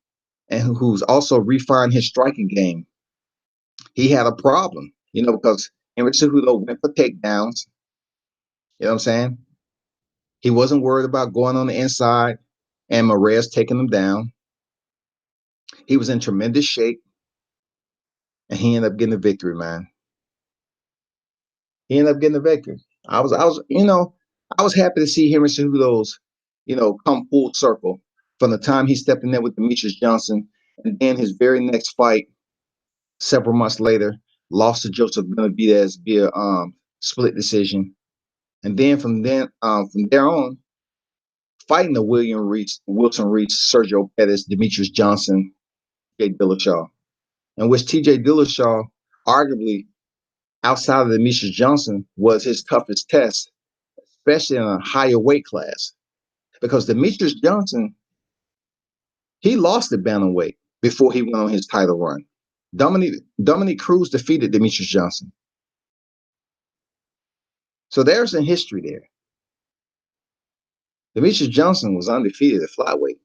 and who's also refined his striking game, he had a problem. because Henry Cejudo went for takedowns. You know what I'm saying? He wasn't worried about going on the inside and Moraes taking him down. He was in tremendous shape, and he ended up getting the victory, man. He ended up getting the victory. I was happy to see Henry Cejudo's, come full circle from the time he stepped in there with Demetrius Johnson, and then his very next fight, several months later, lost to Joseph Benavidez via split decision, and then from there on, fighting the Wilson Reese, Sergio Pettis, Demetrius Johnson, T.J. Dillashaw, in which T.J. Dillashaw, arguably outside of Demetrius Johnson, was his toughest test, especially in a higher weight class, because Demetrius Johnson, he lost at bantamweight before he went on his title run. Dominic Cruz defeated Demetrius Johnson. So there's some history there. Demetrius Johnson was undefeated at flyweight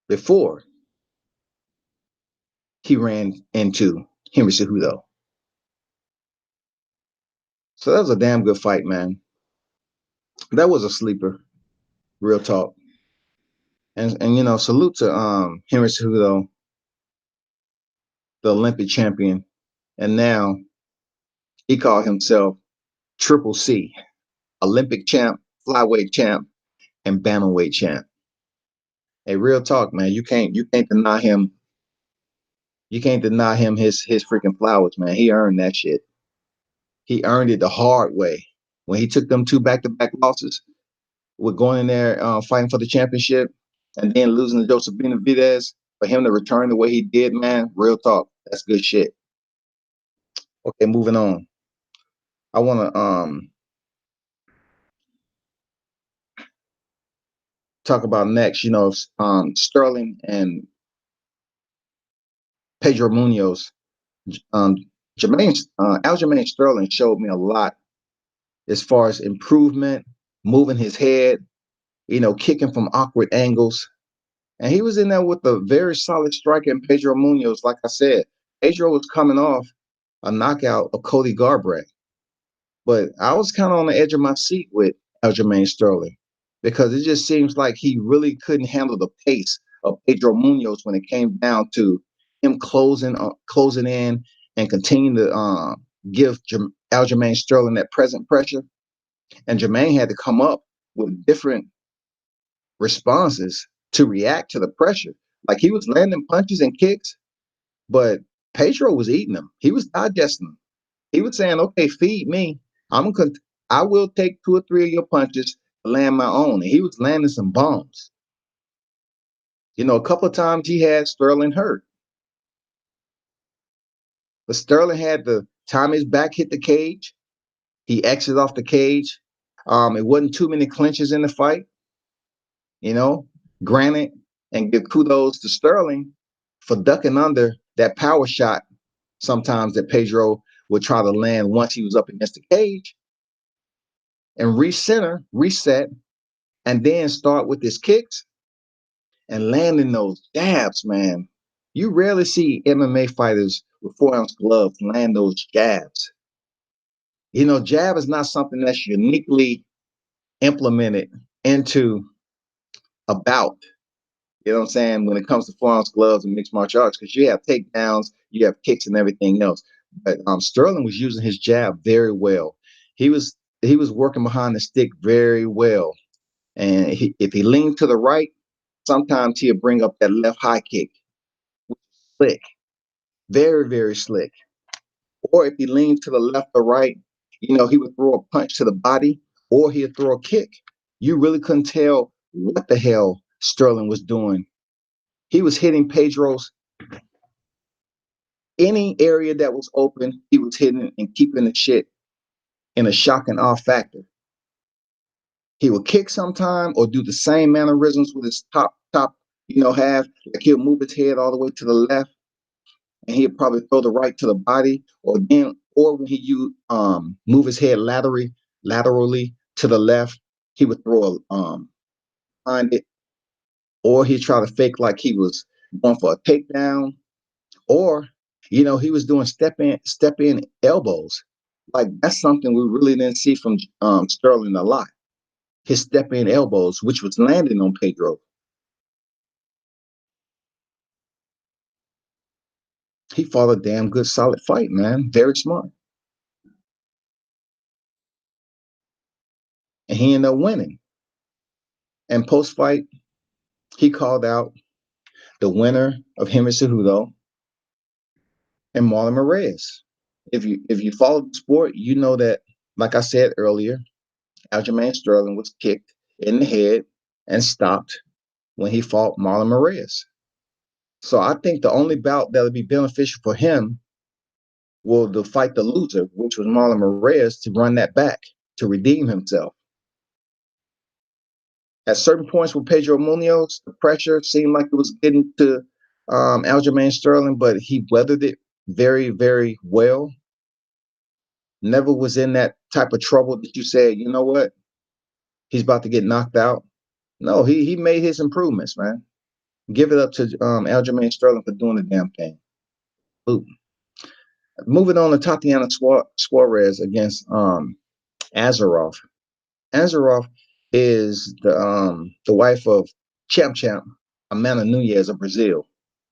before he ran into Henry Cejudo. So that was a damn good fight, man. That was a sleeper, real talk. And salute to Henry Cejudo, the Olympic champion, and now he called himself Triple C, Olympic champ, flyweight champ, and bantamweight champ. Hey, real talk, man. You can't deny him. You can't deny him his freaking flowers, man. He earned that shit. He earned it the hard way when he took them 2 back-to-back losses with going in there fighting for the championship and then losing to Joseph Benavidez. For him to return the way he did, man, real talk. That's good shit. Okay, moving on. I want to talk about next, Sterling and Pedro Munoz. Aljamain Sterling showed me a lot as far as improvement, moving his head, kicking from awkward angles. And he was in there with a very solid striker in Pedro Munoz. Like I said, Pedro was coming off a knockout of Cody Garbrandt. But I was kind of on the edge of my seat with Aljamain Sterling because it just seems like he really couldn't handle the pace of Pedro Munoz when it came down to him closing in and continuing to give Aljamain Sterling that present pressure. And Jermaine had to come up with different responses to react to the pressure. Like he was landing punches and kicks, but Pedro was eating them. He was digesting them. He was saying, "Okay, feed me. I will take 2 or 3 of your punches to land my own." And he was landing some bombs. A couple of times he had Sterling hurt, but Sterling had the time his back hit the cage. He exited off the cage. It wasn't too many clinches in the fight. Granted, and give kudos to Sterling for ducking under that power shot sometimes that Pedro would try to land once he was up against the cage and reset, and then start with his kicks and landing those jabs, man. You rarely see MMA fighters with 4-ounce gloves land those jabs. Jab is not something that's uniquely implemented into a bout. You know what I'm saying? When it comes to 4-ounce gloves and mixed martial arts, because you have takedowns, you have kicks and everything else. But Sterling was using his jab very well. He was working behind the stick very well. And if he leaned to the right, sometimes he'll bring up that left high kick. Slick. Very, very slick. Or if he leaned to the left or right, he would throw a punch to the body or he'd throw a kick. You really couldn't tell what the hell Sterling was doing. He was hitting Pedro's any area that was open, he was hitting and keeping the shit in a shock and awe factor. He would kick sometime or do the same mannerisms with his top, half. Like he'll move his head all the way to the left, and he'll probably throw the right to the body, or when he move his head laterally to the left, he would throw behind it, or he'd try to fake like he was going for a takedown, or He was doing step in elbows. Like that's something we really didn't see from Sterling a lot. His step in elbows, which was landing on Pedro. He fought a damn good, solid fight, man. Very smart. And he ended up winning. And post fight, he called out the winner of Henry Cejudo and Marlon Moraes. If you follow the sport, you know that, like I said earlier, Aljamain Sterling was kicked in the head and stopped when he fought Marlon Moraes. So I think the only bout that would be beneficial for him will to fight the loser, which was Marlon Moraes, to run that back, to redeem himself. At certain points with Pedro Munoz, the pressure seemed like it was getting to Aljamain Sterling, but he weathered it very, very well. Never was in that type of trouble that you said, you know what, he's about to get knocked out. No, he made his improvements, man. Give it up to Aljamain Sterling for doing the damn thing. Ooh. Moving on to Tatiana Suarez against Azarov. Azarov is the wife of Champ Amanda Nunes of Brazil.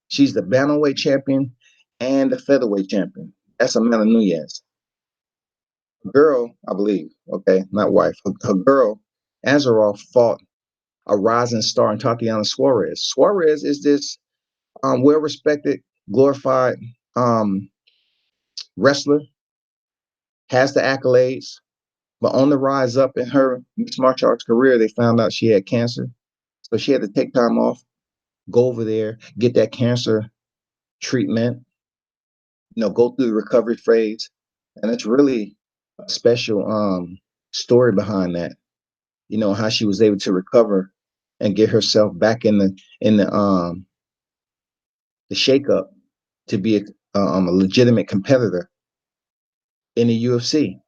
She's the bantamweight champion and the featherweight champion. That's Amanda Nunes. Girl, I believe. Okay, not wife. Her girl, Azarov, fought a rising star in Tatiana Suarez. Suarez is this well-respected, glorified wrestler, has the accolades, but on the rise up in her mixed martial arts career, they found out she had cancer. So she had to take time off, go over there, get that cancer treatment, go through the recovery phase. And it's really a special story behind that. How she was able to recover and get herself back in the shakeup to be a legitimate competitor in the UFC.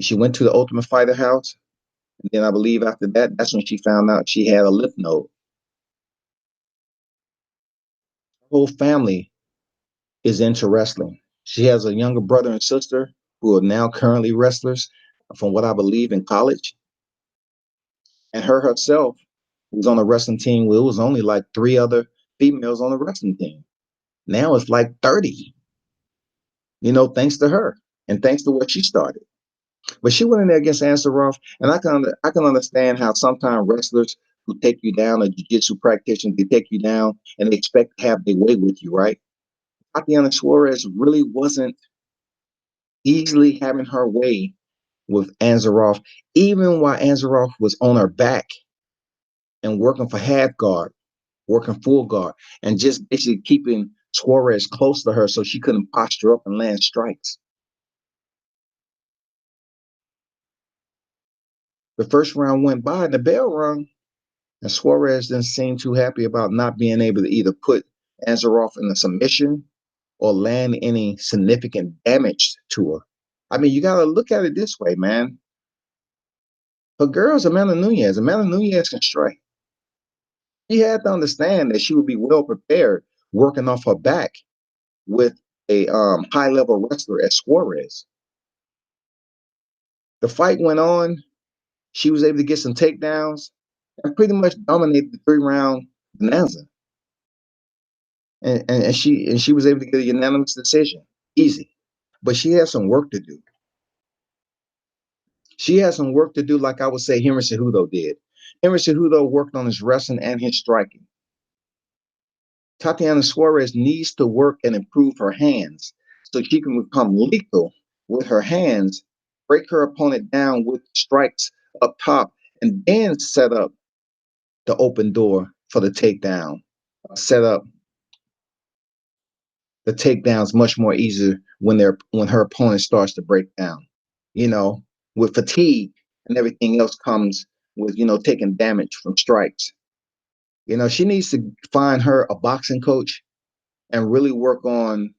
She went to the Ultimate Fighter house. And then I believe after that, that's when she found out she had a lymph node. Her whole family is into wrestling. She has a younger brother and sister who are now currently wrestlers, from what I believe, in college. And her herself was on a wrestling team where it was only like 3 other females on the wrestling team. Now it's like 30, thanks to her and thanks to what she started. But she went in there against Ansarov, and I can understand how sometimes wrestlers who take you down, or jiu-jitsu practitioners, they take you down and they expect to have their way with you, right? Tatiana Suarez really wasn't easily having her way with Ansarov, even while Ansarov was on her back and working for half guard, working full guard, and just basically keeping Suarez close to her so she couldn't posture up and land strikes. The first round went by and the bell rung, and Suarez didn't seem too happy about not being able to either put Ansarov in a submission or land any significant damage to her. I mean, you got to look at it this way, man. Her girl's Amanda Nunes. Amanda Nunes can strike. She had to understand that she would be well prepared working off her back with a high-level wrestler as Suarez. The fight went on. She was able to get some takedowns and pretty much dominated the 3-round bonanza. And she was able to get a unanimous decision. Easy. But she has some work to do. She has some work to do, like I would say Henry Cejudo did. Henry Cejudo worked on his wrestling and his striking. Tatiana Suarez needs to work and improve her hands so she can become lethal with her hands, break her opponent down with strikes up top, and then set up the open door for the takedown. Set up the takedowns much more easier when her opponent starts to break down. With fatigue and everything else comes with taking damage from strikes. She needs to find her a boxing coach and really work on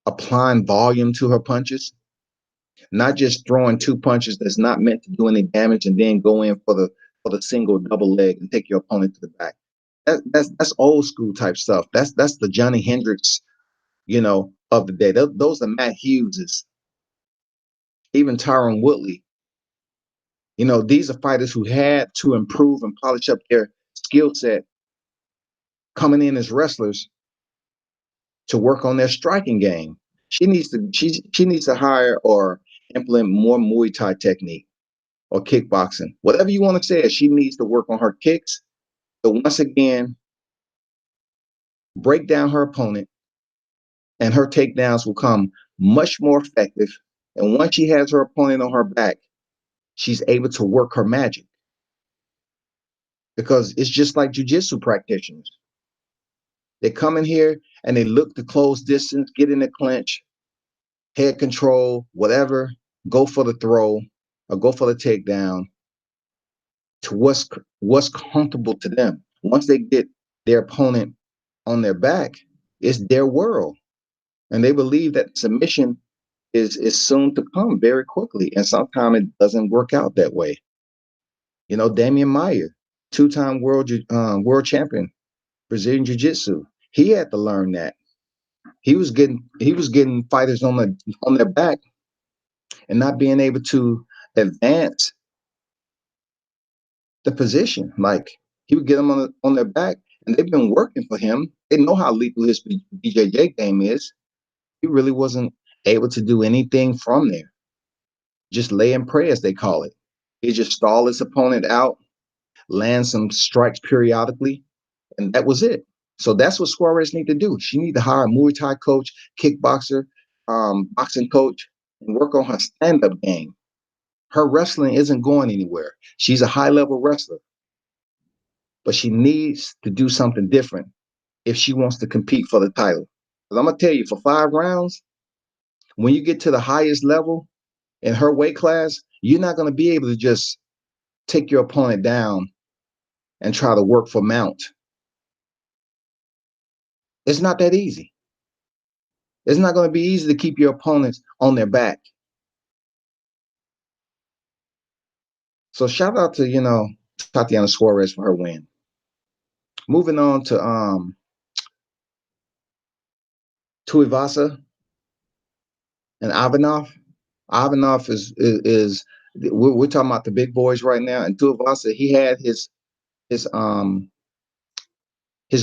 applying volume to her punches, not just throwing 2 punches that's not meant to do any damage and then go in for the single double leg and take your opponent to the back. That's old school type stuff. That's the Johnny Hendricks, of the day. Those are Matt Hugheses, even Tyron Woodley. These are fighters who had to improve and polish up their skill set coming in as wrestlers to work on their striking game. She needs to hire or implement more Muay Thai technique or kickboxing, whatever you want to say. She needs to work on her kicks. So once again, break down her opponent, and her takedowns will come much more effective. And once she has her opponent on her back, she's able to work her magic. Because it's just like jiu-jitsu practitioners. They come in here and they look to close distance, get in the clinch, head control, whatever, go for the throw or go for the takedown to what's comfortable to them. Once they get their opponent on their back, it's their world. And they believe that submission is soon to come very quickly. And sometimes it doesn't work out that way. Damian Maia, two-time world champion, Brazilian Jiu-Jitsu. He had to learn that. He was getting fighters on their back and not being able to advance the position. Like, he would get them on their back, and they've been working for him. They know how lethal his BJJ game is. He really wasn't able to do anything from there. Just lay and pray, as they call it. He just stall his opponent out, land some strikes periodically, and that was it. So that's what Suarez need to do. She need to hire a Muay Thai coach, kickboxer, boxing coach, and work on her stand-up game. Her wrestling isn't going anywhere. She's a high-level wrestler, but she needs to do something different if she wants to compete for the title. Because I'm going to tell you, for 5 rounds, when you get to the highest level in her weight class, you're not going to be able to just take your opponent down and try to work for mount. It's not that easy. It's not going to be easy to keep your opponents on their back. So shout out to, Tatiana Suarez for her win. Moving on to Tuivasa and Ivanov. Ivanov is we're talking about the big boys right now, and Tuivasa, he had his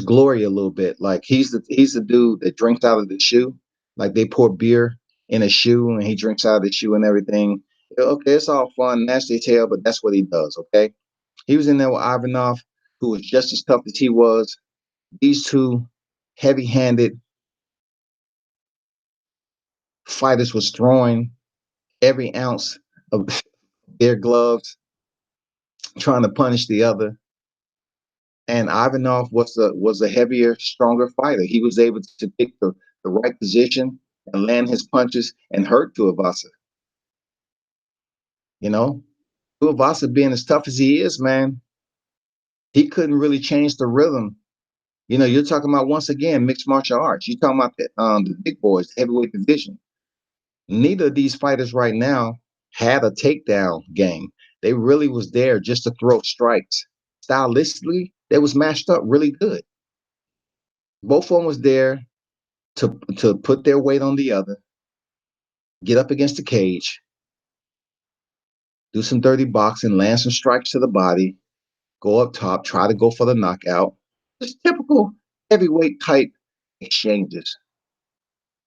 glory a little bit. Like, he's the dude that drinks out of the shoe. Like, they pour beer in a shoe and he drinks out of the shoe and everything. Okay, it's all fun, nasty tale, but that's what he does. Okay, he was in there with Ivanov, who was just as tough as he was. These two heavy-handed fighters was throwing every ounce of their gloves, trying to punish the other. And Ivanov was a heavier, stronger fighter. He was able to pick the right position and land his punches and hurt Tuivasa. Tuivasa, being as tough as he is, man, he couldn't really change the rhythm. You're talking about, once again, mixed martial arts. You're talking about the big boys, the heavyweight division. Neither of these fighters right now had a takedown game. They really was there just to throw strikes. Stylistically, they was matched up really good. Both of them was there to put their weight on the other, get up against the cage, do some dirty boxing, land some strikes to the body, go up top, try to go for the knockout. Just typical heavyweight type exchanges.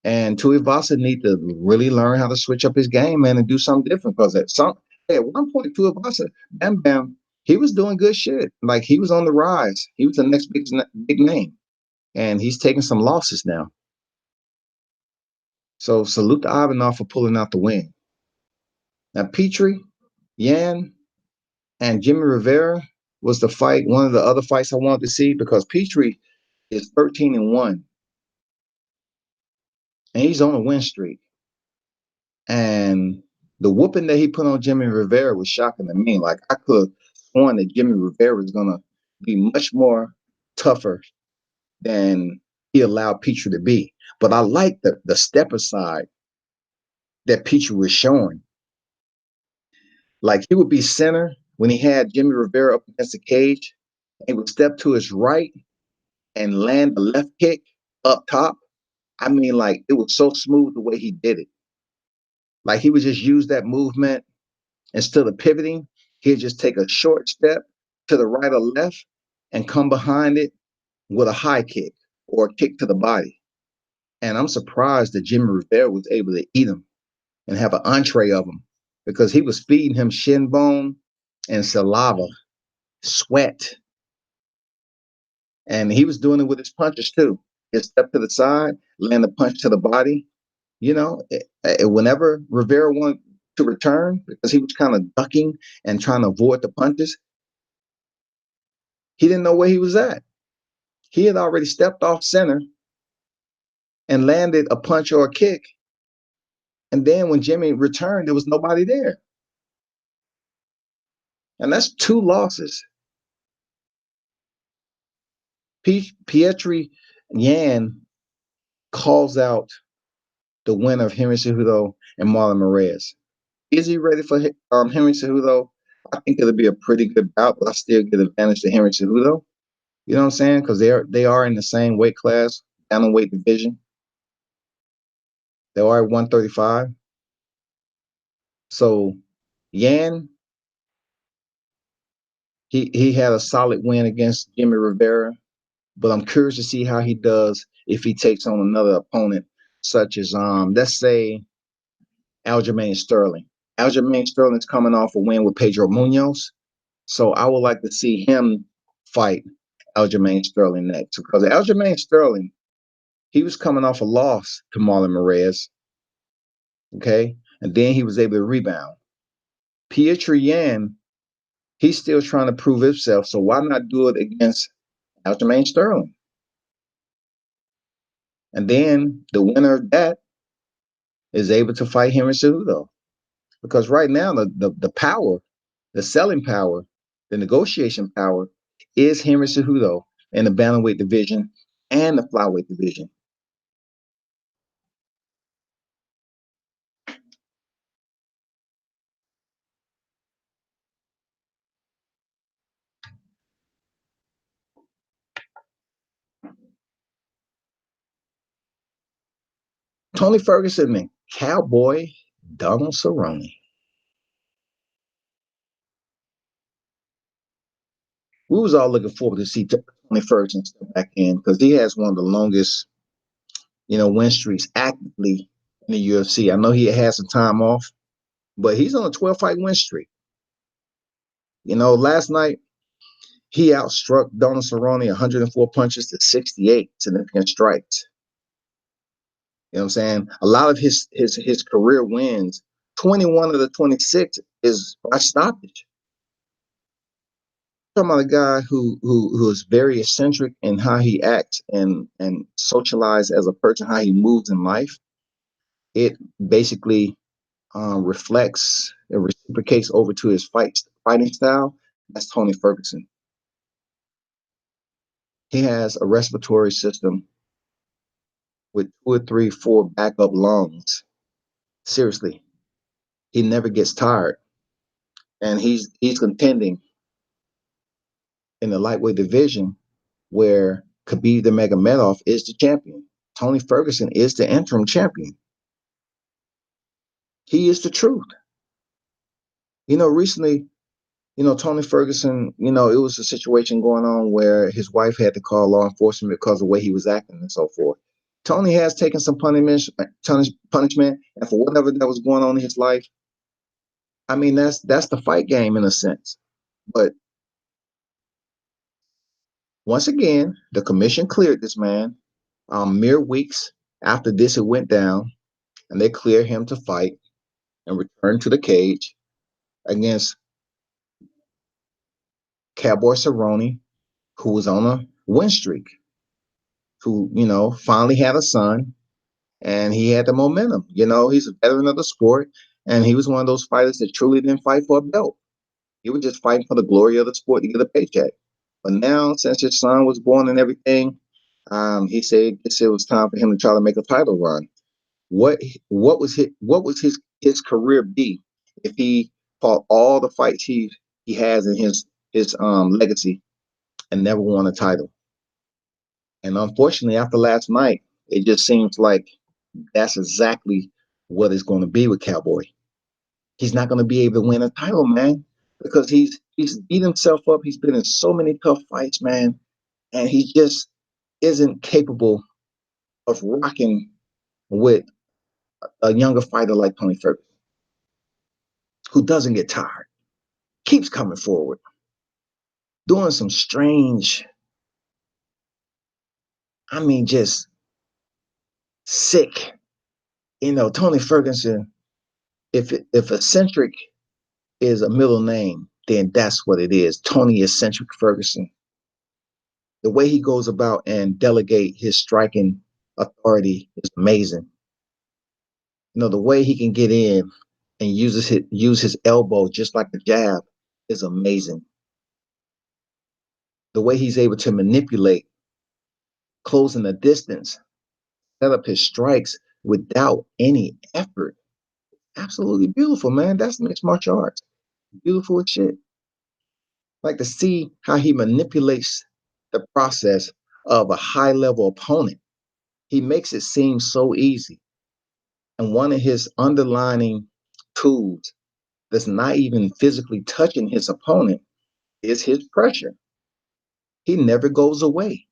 And Tuivasa need to really learn how to switch up his game, man, and do something different. Because at one point, Tuivasa, Bam Bam, he was doing good shit. Like, he was on the rise. He was the next big name. And he's taking some losses now. So salute to Ivanov for pulling out the win. Now, Petrie, Yan, and Jimmy Rivera was the fight, one of the other fights I wanted to see, because Petrie is 13-1. And he's on a win streak. And the whooping that he put on Jimmy Rivera was shocking to me. Like, I could have sworn that Jimmy Rivera was going to be much more tougher than he allowed Petrie to be. But I like the step aside that Petrie was showing. Like, he would be center when he had Jimmy Rivera up against the cage, He would step to his right and land a left kick up top. I mean, like, it was so smooth the way he did it. Like, he would just use that movement instead of pivoting. He'd just take a short step to the right or left and come behind it with a high kick or a kick to the body. And I'm surprised that Jimmy Rivera was able to eat him and have an entree of him, because he was feeding him shin bone and saliva, sweat. And he was doing it with his punches too. He'd step to the side, land a punch to the body. You know, whenever Rivera wanted to return, because he was kind of ducking and trying to avoid the punches, he didn't know where he was at. He had already stepped off center and landed a punch or a kick. And then when Jimmy returned, there was nobody there. And that's 2 losses. Petr Yan calls out the winner of Henry Cejudo and Marlon Moraes. Is he ready for Henry Cejudo? I think it'll be a pretty good bout, but I still give advantage to Henry Cejudo. You know what I'm saying? Because they are in the same weight class, down in weight division. They are at 135. So Yan, he had a solid win against Jimmy Rivera, but I'm curious to see how he does if he takes on another opponent, such as let's say Aljamain Sterling. Aljamain Sterling's coming off a win with Pedro Munoz, so I would like to see him fight Aljamain Sterling next, because Aljamain Sterling, he was coming off a loss to Marlon Moraes, okay, and then he was able to rebound. Petr Yan, he's still trying to prove himself, so why not do it against Aljamain Sterling? And then the winner of that is able to fight Henry Cejudo. Because right now, the power, the selling power, the negotiation power is Henry Cejudo in the bantamweight division and the flyweight division. Toney Ferguson and Cowboy Cerrone. We was all looking forward to see Toney Ferguson step back in, because he has one of the longest, win streaks actively in the UFC. I know he had some time off, but he's on a 12-fight win streak. Last night he outstruck Donald Cerrone 104 punches to 68 significant strikes. You know what I'm saying? A lot of his career wins, 21 of the 26 is by stoppage. I'm talking about a guy who is very eccentric in how he acts and socialize as a person, how he moves in life. It basically reflects and reciprocates over to his fighting style. That's Toney Ferguson. He has a respiratory system with 2 or 3, 4 backup lungs. Seriously, he never gets tired, and he's contending in the lightweight division, where Khabib the Nurmagomedov is the champion. Toney Ferguson is the interim champion. He is the truth. Recently, Toney Ferguson, it was a situation going on where his wife had to call law enforcement because of the way he was acting and so forth. Toney has taken some punishment, and for whatever that was going on in his life, I mean, that's the fight game in a sense. But once again, the commission cleared this man mere weeks after this it went down, and they cleared him to fight and return to the cage against Cowboy Cerrone, who was on a win streak, who, finally had a son, and he had the momentum. He's a veteran of the sport, and he was one of those fighters that truly didn't fight for a belt. He was just fighting for the glory of the sport to get a paycheck. But now, since his son was born and everything, he said it was time for him to try to make a title run. What was his career be if he fought all the fights he has in his legacy and never won a title. And unfortunately, after last night, it just seems like that's exactly what it's going to be with Cowboy. He's not going to be able to win a title, man, because he's beat himself up. He's been in so many tough fights, man, and he just isn't capable of rocking with a younger fighter like Toney Ferg, who doesn't get tired, keeps coming forward, doing some strange, just sick. Toney Ferguson, if eccentric is a middle name, then that's what it is. Toney Eccentric Ferguson. The way he goes about and delegate his striking authority is amazing. The way he can get in and use his elbow just like a jab is amazing. The way he's able to manipulate, closing the distance, set up his strikes without any effort. Absolutely beautiful, man. That's mixed martial arts. Beautiful as shit. Like to see how he manipulates the process of a high level opponent. He makes it seem so easy. And one of his underlining tools that's not even physically touching his opponent is his pressure. He never goes away.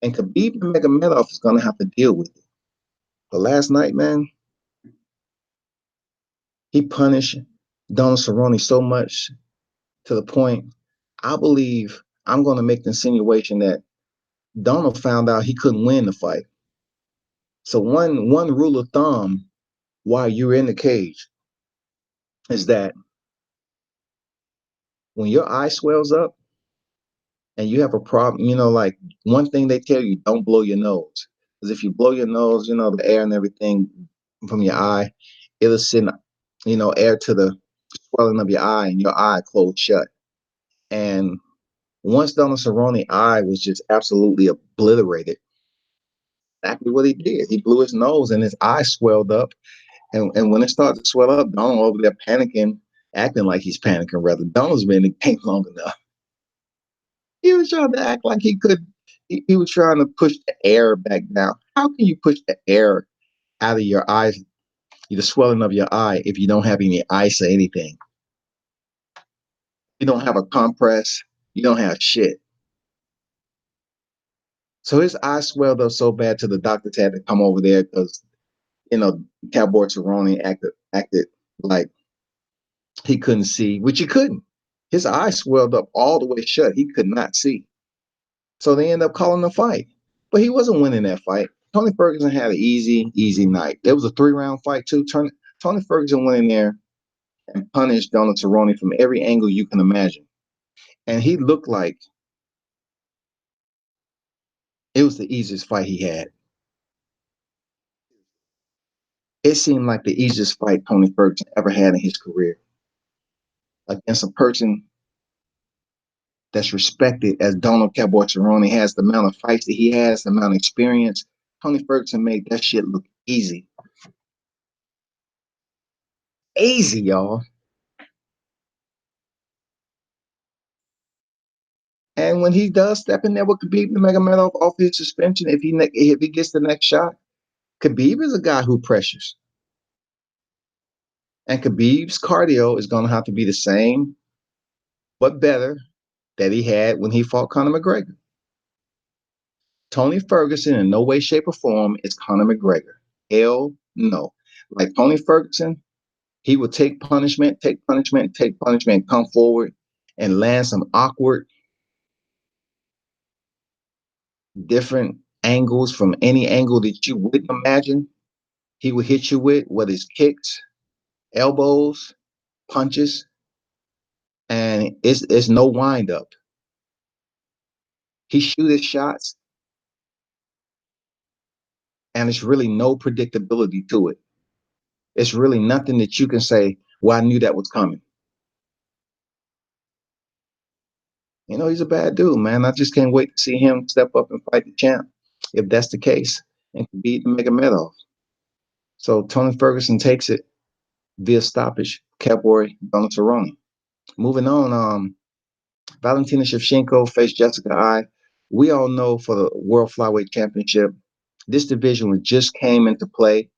And Khabib Nurmagomedov is going to have to deal with it. But last night, man, he punished Donald Cerrone so much to the point, I believe I'm going to make the insinuation that Donald found out he couldn't win the fight. So one rule of thumb while you're in the cage is that when your eye swells up and you have a problem, like one thing they tell you, don't blow your nose. Because if you blow your nose, the air and everything from your eye, it'll send, air to the swelling of your eye and your eye closed shut. And once Donald Cerrone's eye was just absolutely obliterated, exactly what he did. He blew his nose and his eye swelled up. And when it started to swell up, Donald over there panicking, acting like he's panicking rather. Donald's been in the game long enough. He was trying to act like he could. He was trying to push the air back down. How can you push the air out of your eyes, the swelling of your eye, if you don't have any ice or anything? You don't have a compress. You don't have shit. So his eye swelled up so bad to the doctors had to come over there because, Cowboy Cerrone acted like he couldn't see, which he couldn't. His eye swelled up all the way shut. He could not see. So they ended up calling the fight. But he wasn't winning that fight. Toney Ferguson had an easy night. There was a 3-round fight too. Toney Ferguson went in there and punished Donald Cerrone from every angle you can imagine. And he looked like it was the easiest fight he had. It seemed like the easiest fight Toney Ferguson ever had in his career against a person that's respected as Donald Cowboy Cerrone has, the amount of fights that he has, the amount of experience. Toney Ferguson made that shit look easy. Easy, y'all. And when he does step in there with Khabib Nurmagomedov off his suspension, if he gets the next shot, Khabib is a guy who pressures. And Khabib's cardio is going to have to be the same, but better, that he had when he fought Conor McGregor. Toney Ferguson, in no way, shape, or form, is Conor McGregor. Hell no. Like Toney Ferguson, he would take punishment, come forward and land some awkward, different angles from any angle that you wouldn't imagine. He would hit you with, whether it's kicks, elbows, punches, and it's no wind up. He shoot his shots, and it's really no predictability to it. It's really nothing that you can say, well, I knew that was coming. He's a bad dude, man. I just can't wait to see him step up and fight the champ, if that's the case, and can beat Nurmagomedov. So Toney Ferguson takes it via stoppage, Cowboy Donald Cerrone. Moving on, Valentina Shevshenko faced Jessica Ai. We all know for the World Flyweight Championship, this division just came into play.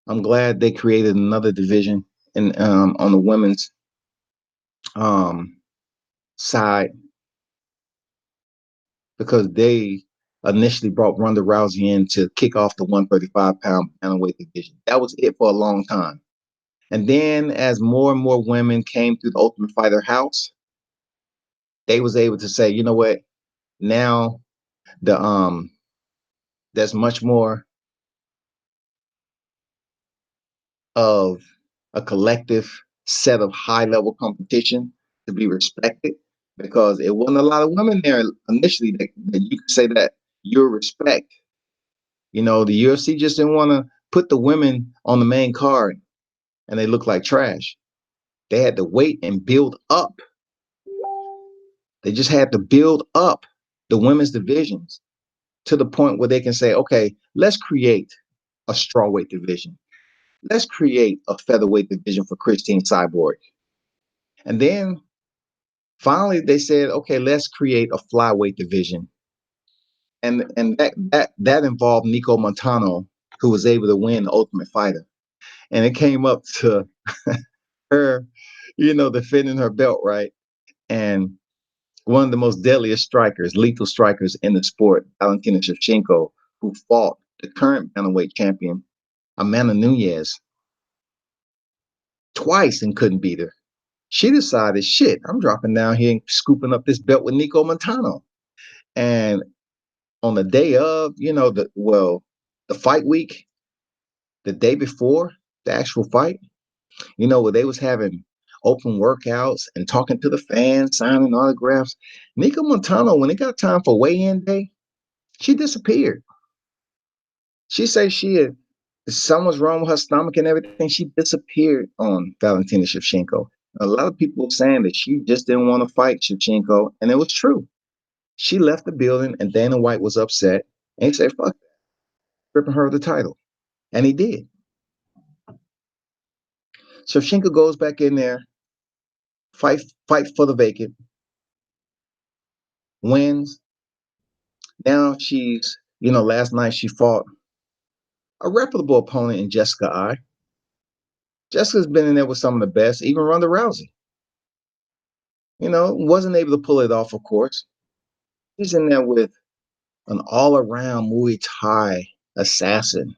I'm glad they created another division on the women's um, side, because they initially brought Ronda Rousey in to kick off the 135-pound bantamweight division. That was it for a long time. And then as more and more women came through the Ultimate Fighter house, they was able to say, you know what, now there's much more of a collective set of high-level competition to be respected, because it wasn't a lot of women there initially that you could say that you respect. You know, the UFC just didn't want to put the women on the main card and they look like trash. They had to wait and build up. They just had to build up the women's divisions to the point where they can say, okay, let's create a strawweight division. Let's create a featherweight division for Christine Cyborg. And then finally they said, okay, let's create a flyweight division. And that involved Nico Montano, who was able to win the Ultimate Fighter. And it came up to her, defending her belt, right? And one of the most deadliest strikers, lethal strikers in the sport, Valentina Shevshenko, who fought the current bantamweight champion, Amanda Nunes, twice and couldn't beat her. She decided, shit, I'm dropping down here and scooping up this belt with Nico Montano. And on the day of, the fight week, the day before the actual fight, where they was having open workouts and talking to the fans, signing autographs. Nico Montano, when it got time for weigh-in day, she disappeared. She said something was wrong with her stomach and everything. She disappeared on Valentina Shevshenko. A lot of people were saying that she just didn't want to fight Shevchenko, and it was true. She left the building, and Dana White was upset, and he said, fuck that, ripping her the title. And he did. Shevchenko goes back in there, fight for the vacant, wins. Now she's, last night she fought a reputable opponent in Jessica Ai. Jessica's been in there with some of the best, even Ronda Rousey. Wasn't able to pull it off, of course. She's in there with an all-around Muay Thai assassin.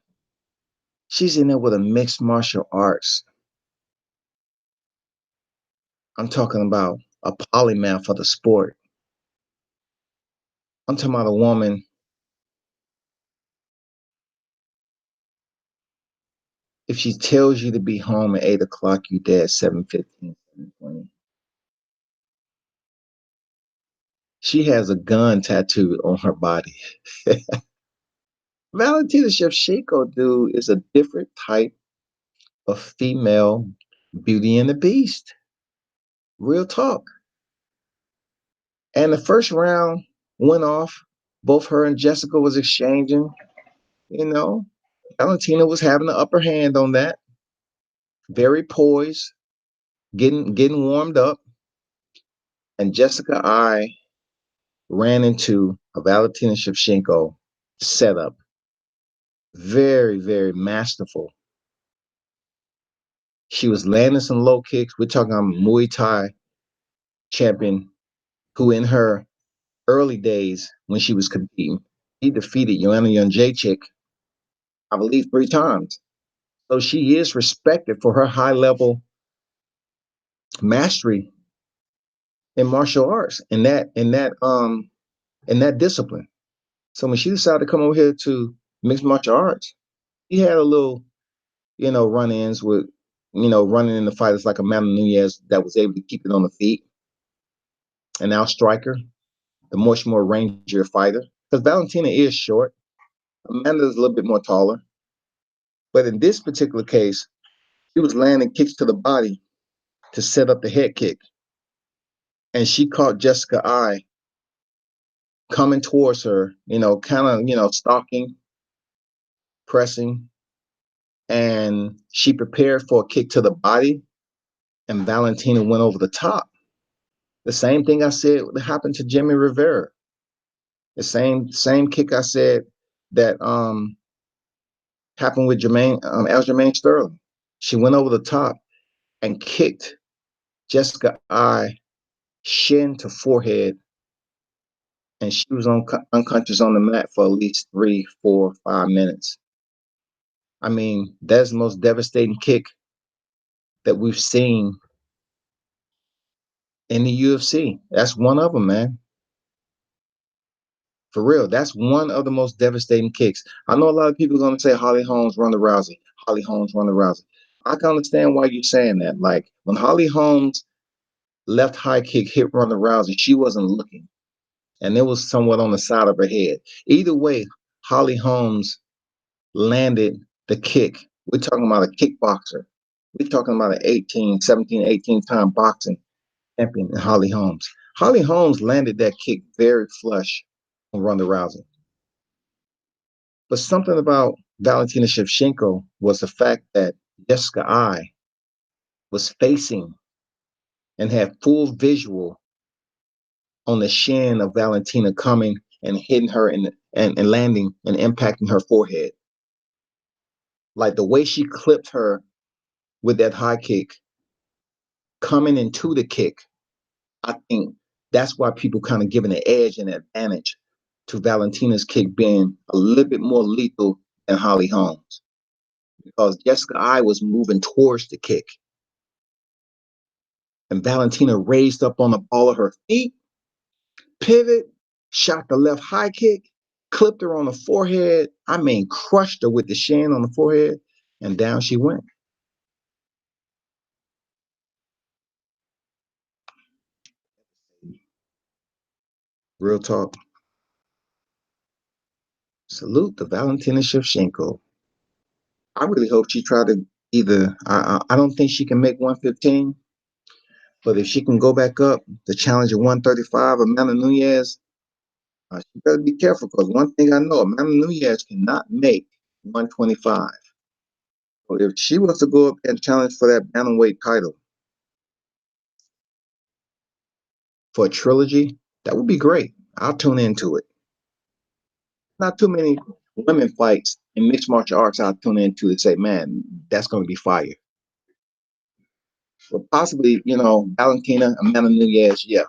She's in there with a mixed martial arts. I'm talking about a polymath for the sport. I'm talking about a woman. If she tells you to be home at 8 o'clock, you dead 7:15, 7:20. She has a gun tattooed on her body. Valentina Shevchenko, dude, is a different type of female Beauty and the Beast. Real talk. And the first round went off. Both her and Jessica was exchanging. Valentina was having the upper hand on that. Very poised, getting warmed up. And Jessica Ai ran into a Valentina Shevchenko setup. Very, very masterful. She was landing some low kicks. We're talking about Muay Thai champion who in her early days when she was competing, he defeated Joanna Jędrzejczyk, I believe, 3 times. So she is respected for her high level mastery in martial arts in that discipline. So when she decided to come over here to mixed martial arts, he had a little, run-ins with, running into fighters like Amanda Nunes that was able to keep it on the feet. And now striker, the much more rangier fighter. Because Valentina is short. Amanda is a little bit more taller. But in this particular case, she was landing kicks to the body to set up the head kick. And she caught Jessica Ai coming towards her, kind of, stalking, pressing. And she prepared for a kick to the body. And Valentina went over the top. The same thing I said happened to Jimmy Rivera. The same kick I said that happened with Aljamain Sterling. She went over the top and kicked Jessica Eye shin to forehead, and she was unconscious on the mat for at least 3, 4, 5 minutes. I mean, that's the most devastating kick that we've seen in the UFC. That's one of them, man. For real, that's one of the most devastating kicks. I know a lot of people are going to say Holly Holmes, Ronda Rousey. Holly Holmes, Ronda Rousey. I can understand why you're saying that. Like, when Holly Holmes' left high kick hit Ronda Rousey, she wasn't looking, and it was somewhat on the side of her head. Either way, Holly Holmes landed the kick. We're talking about a kickboxer. We're talking about an 17, 18-time boxing champion in Holly Holmes. Holly Holmes landed that kick very flush on Ronda Rousey. But something about Valentina Shevshenko was the fact that Jessica Eye was facing and had full visual on the shin of Valentina coming and hitting her and landing and impacting her forehead. Like the way she clipped her with that high kick coming into the kick, I think that's why people kind of giving an edge and advantage to Valentina's kick being a little bit more lethal than Holly Holmes, because Jessica Eye was moving towards the kick, and Valentina raised up on the ball of her feet, pivot, shot the left high kick, clipped her on the forehead. I mean, crushed her with the shin on the forehead, and down she went. Real talk. Salute to Valentina Shevchenko. I really hope she tried to either. I don't think she can make 115, but if she can go back up to challenge at 135, Amanda Nunes, she better be careful, because one thing I know, Amanda Nunes cannot make 125. So if she wants to go up and challenge for that bantamweight title for a trilogy, that would be great. I'll tune into it. Not too many women fights in mixed martial arts I'll tune into to say, man, that's going to be fire. But possibly, Valentina, Amanda Nunes, yeah,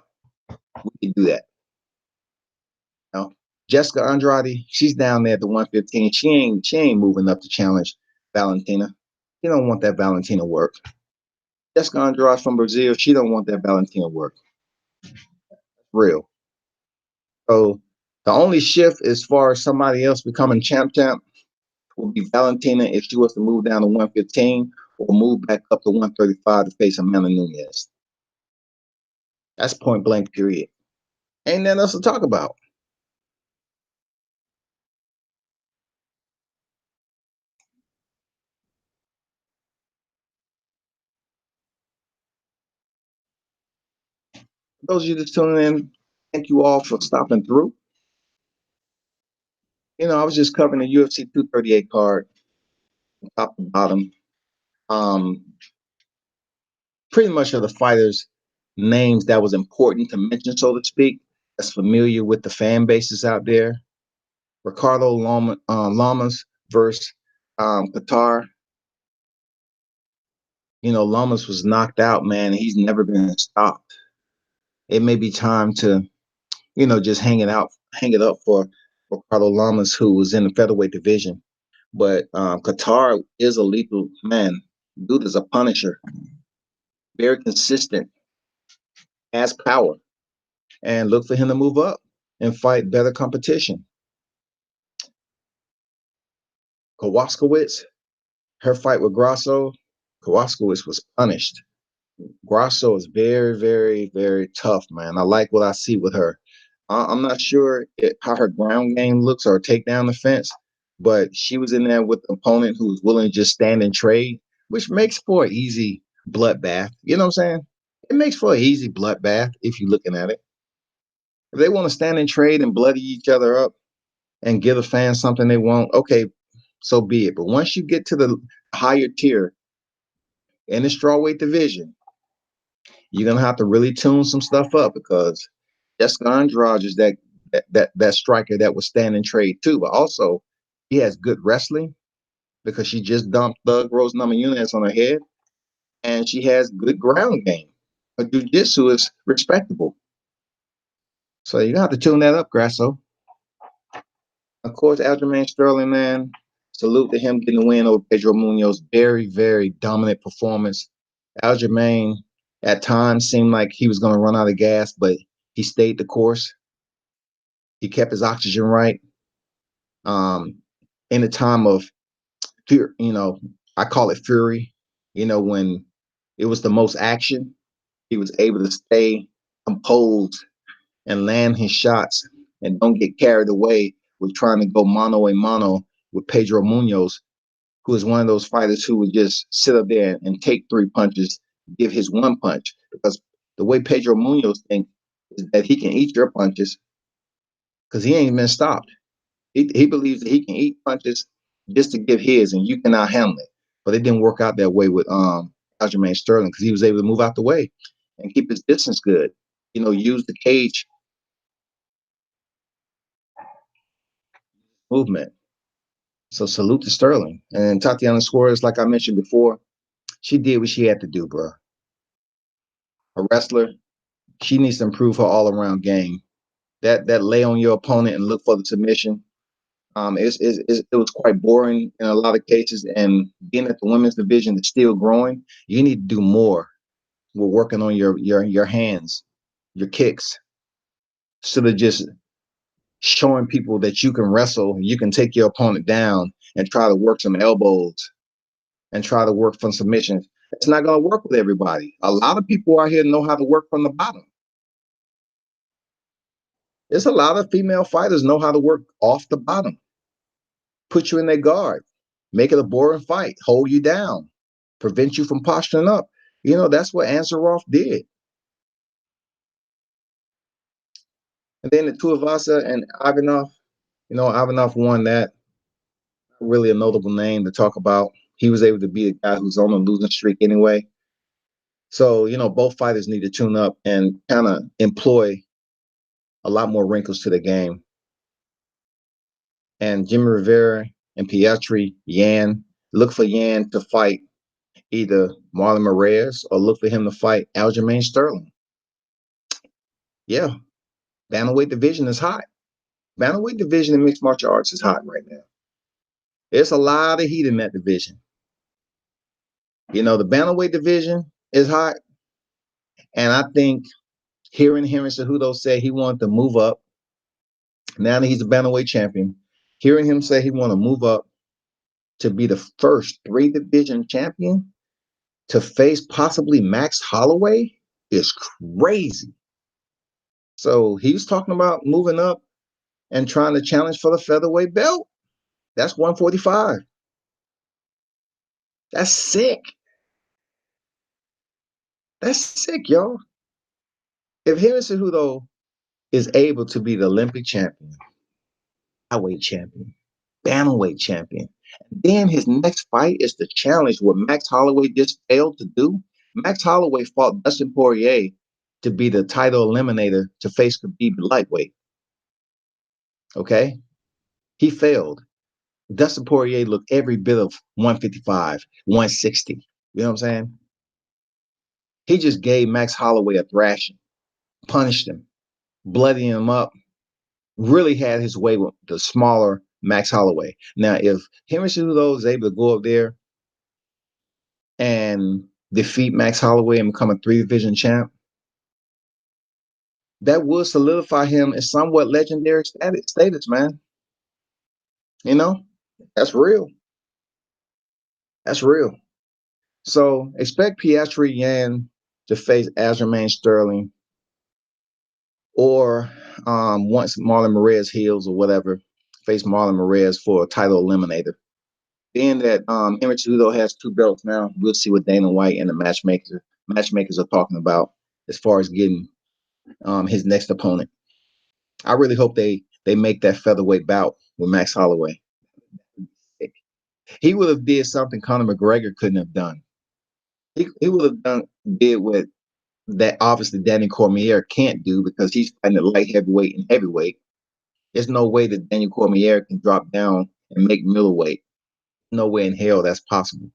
we can do that. Jessica Andrade, she's down there at the 115. She ain't moving up to challenge Valentina. She don't want that Valentina work. Jessica Andrade from Brazil, she don't want that Valentina work. Real. So the only shift as far as somebody else becoming champ will be Valentina if she was to move down to 115 or move back up to 135 to face Amanda Nunes. That's point blank, period. Ain't nothing else to talk about. For those of you just tuning in, thank you all for stopping through. I was just covering the UFC 238 card, top to bottom. Pretty much of the fighters' names that was important to mention, so to speak, that's familiar with the fan bases out there. Ricardo Lamas versus Qatar. Lamas was knocked out, man. And he's never been stopped. It may be time to, just hang it up for Ricardo Lamas, who was in the featherweight division. But Qatar is a lethal man. Dude is a punisher. Very consistent. Has power. And look for him to move up and fight better competition. Kowalskiewicz, her fight with Grasso, Kowalskiewicz was punished. Grasso is very, very, very tough, man. I like what I see with her. I'm not sure how her ground game looks or take down the fence, but she was in there with an opponent who was willing to just stand and trade, which makes for an easy bloodbath. You know what I'm saying? It makes for an easy bloodbath if you're looking at it. If they want to stand and trade and bloody each other up and give the fans something they want, okay, so be it. But once you get to the higher tier in the strawweight division, You're gonna have to really tune some stuff up because Jessica Andrade is that striker that was stand and trade too. But also, he has good wrestling because she just dumped Thug Rose Namajunas on her head, and she has good ground game. Her jiu-jitsu is respectable. So you have to tune that up, Grasso. Of course, Aljamain Sterling, man, salute to him getting the win over Pedro Munoz. Very, very dominant performance. Aljamain at times seemed like he was going to run out of gas, but he stayed the course. He kept his oxygen right. In a time of fear, I call it fury, when it was the most action, he was able to stay composed and land his shots and don't get carried away with trying to go mano a mano with Pedro Munoz, who is one of those fighters who would just sit up there and take 3 punches, give his 1 punch. Because the way Pedro Munoz thinks is that he can eat your punches because he ain't been stopped. He believes that he can eat punches just to give his, and you cannot handle it. But it didn't work out that way with Aljamain Sterling because he was able to move out the way and keep his distance good. Use the cage movement. So salute to Sterling. And Tatiana Suarez, like I mentioned before, she did what she had to do, bro. A wrestler, she needs to improve her all-around game. That lay on your opponent and look for the submission. It was quite boring in a lot of cases. And being that the women's division is still growing, you need to do more. We're working on your hands, your kicks, instead of just showing people that you can wrestle, you can take your opponent down and try to work some elbows and try to work from submissions. It's not going to work with everybody. A lot of people out here know how to work from the bottom. There's a lot of female fighters know how to work off the bottom. Put you in their guard, make it a boring fight, hold you down, prevent you from posturing up. That's what Ansaroff did. And then the Tuivasa and Ivanov, Ivanov won that. Really a notable name to talk about. He was able to beat a guy who's on a losing streak anyway. So, both fighters need to tune up and kind of employ a lot more wrinkles to the game. And Jimmy Rivera and Pietri, Yan, look for Yan to fight either Marlon Moraes or look for him to fight Aljamain Sterling. Yeah, bantamweight division is hot. Bantamweight division in mixed martial arts is hot right now. There's a lot of heat in that division. The bantamweight division is hot. And I think hearing Henry Cejudo say he wanted to move up, now that he's a bantamweight champion, hearing him say he want to move up to be the first 3-division champion to face possibly Max Holloway is crazy. So he's talking about moving up and trying to challenge for the featherweight belt. That's 145. That's sick. That's sick, y'all. If Henry Cejudo is able to be the Olympic champion, flyweight champion, bantamweight champion, then his next fight is to challenge what Max Holloway just failed to do. Max Holloway fought Dustin Poirier to be the title eliminator to face Khabib lightweight. Okay? He failed. Dustin Poirier looked every bit of 155, 160. You know what I'm saying? He just gave Max Holloway a thrashing, punished him, bloodied him up, really had his way with the smaller Max Holloway. Now, if Henry Cejudo is able to go up there and defeat Max Holloway and become a 3-division champ, that would solidify him as somewhat legendary status, man. That's real. That's real. So expect Pietri Yan to face Aljamain Sterling, or once Marlon Moraes heals or whatever, face Marlon Moraes for a title eliminator. Being that Henry Cejudo has 2 belts now, we'll see what Dana White and the matchmakers are talking about as far as getting his next opponent. I really hope they make that featherweight bout with Max Holloway. He would have did something Conor McGregor couldn't have done. He would have did what that obviously Danny Cormier can't do because he's fighting at light heavyweight and heavyweight. There's no way that Daniel Cormier can drop down and make middleweight. No way in hell that's possible.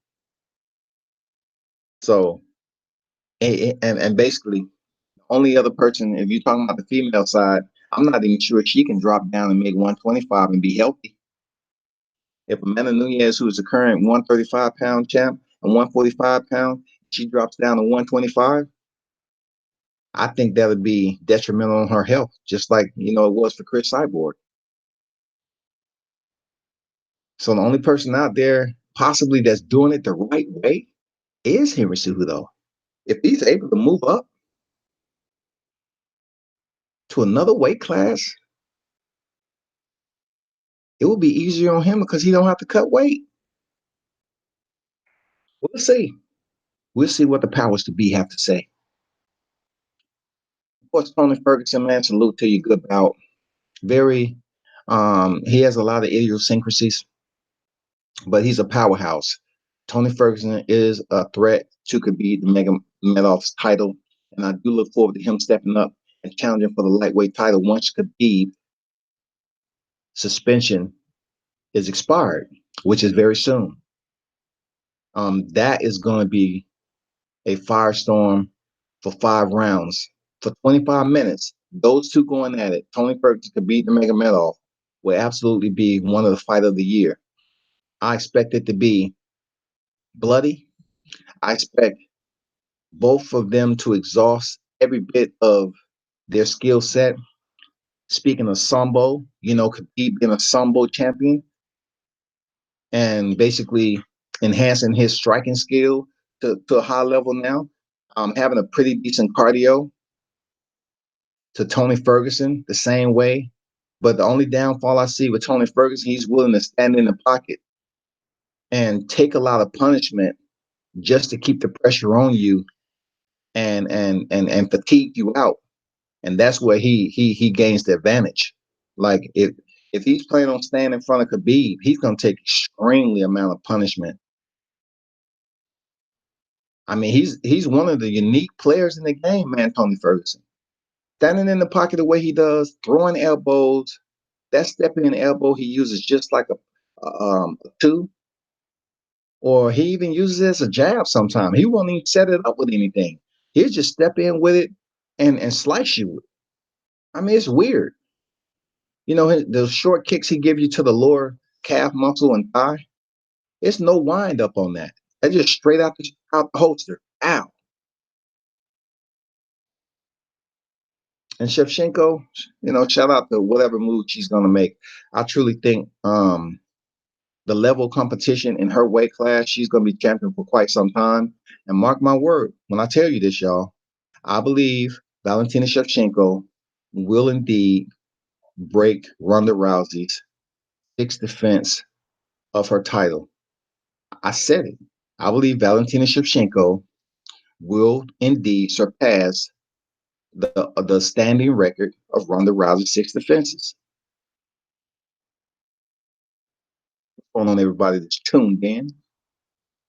So, and basically, the only other person, if you're talking about the female side, I'm not even sure she can drop down and make 125 and be healthy. If Amanda Nunes, who is the current 135-pound champ and 145-pound, she drops down to 125, I think that would be detrimental on her health, just like it was for Chris Cyborg. So the only person out there possibly that's doing it the right way is Henry Cejudo. If he's able to move up to another weight class, it will be easier on him because he don't have to cut weight. We'll see. We'll see what the powers to be have to say. Of course, Toney Ferguson, man, salute to you. Good bout. Very, he has a lot of idiosyncrasies, but he's a powerhouse. Toney Ferguson is a threat to Khabib Nurmagomedov's title, and I do look forward to him stepping up and challenging for the lightweight title once Khabib suspension is expired, which is very soon. That is going to be a firestorm for 5 rounds. For 25 minutes, those two going at it, Toney Ferguson Khabib Nurmagomedov, will absolutely be one of the fight of the year. I expect it to be bloody. I expect both of them to exhaust every bit of their skill set. Speaking of Sambo, Khabib being a Sambo champion and basically enhancing his striking skill to a high level now, having a pretty decent cardio to Toney Ferguson the same way. But the only downfall I see with Toney Ferguson, he's willing to stand in the pocket and take a lot of punishment just to keep the pressure on you and fatigue you out. And that's where he gains the advantage. Like if he's planning on standing in front of Khabib, he's gonna take extremely amount of punishment. I mean, he's one of the unique players in the game, man, Toney Ferguson. Standing in the pocket the way he does, throwing elbows, that stepping in elbow he uses just like a two, or he even uses it as a jab sometimes. He won't even set it up with anything. He'll just step in with it and slice you with it. I mean, it's weird. The short kicks he gives you to the lower calf muscle and thigh, it's no wind up on that. That's just straight out the holster. Ow. And Shevchenko, shout out to whatever move she's going to make. I truly think the level of competition in her weight class, she's going to be champion for quite some time. And mark my word, when I tell you this, y'all, I believe Valentina Shevchenko will indeed break Ronda Rousey's 6th defense of her title. I said it. I believe Valentina Shevchenko will indeed surpass the standing record of Ronda Rousey's 6 defenses. What's going on, everybody that's tuned in?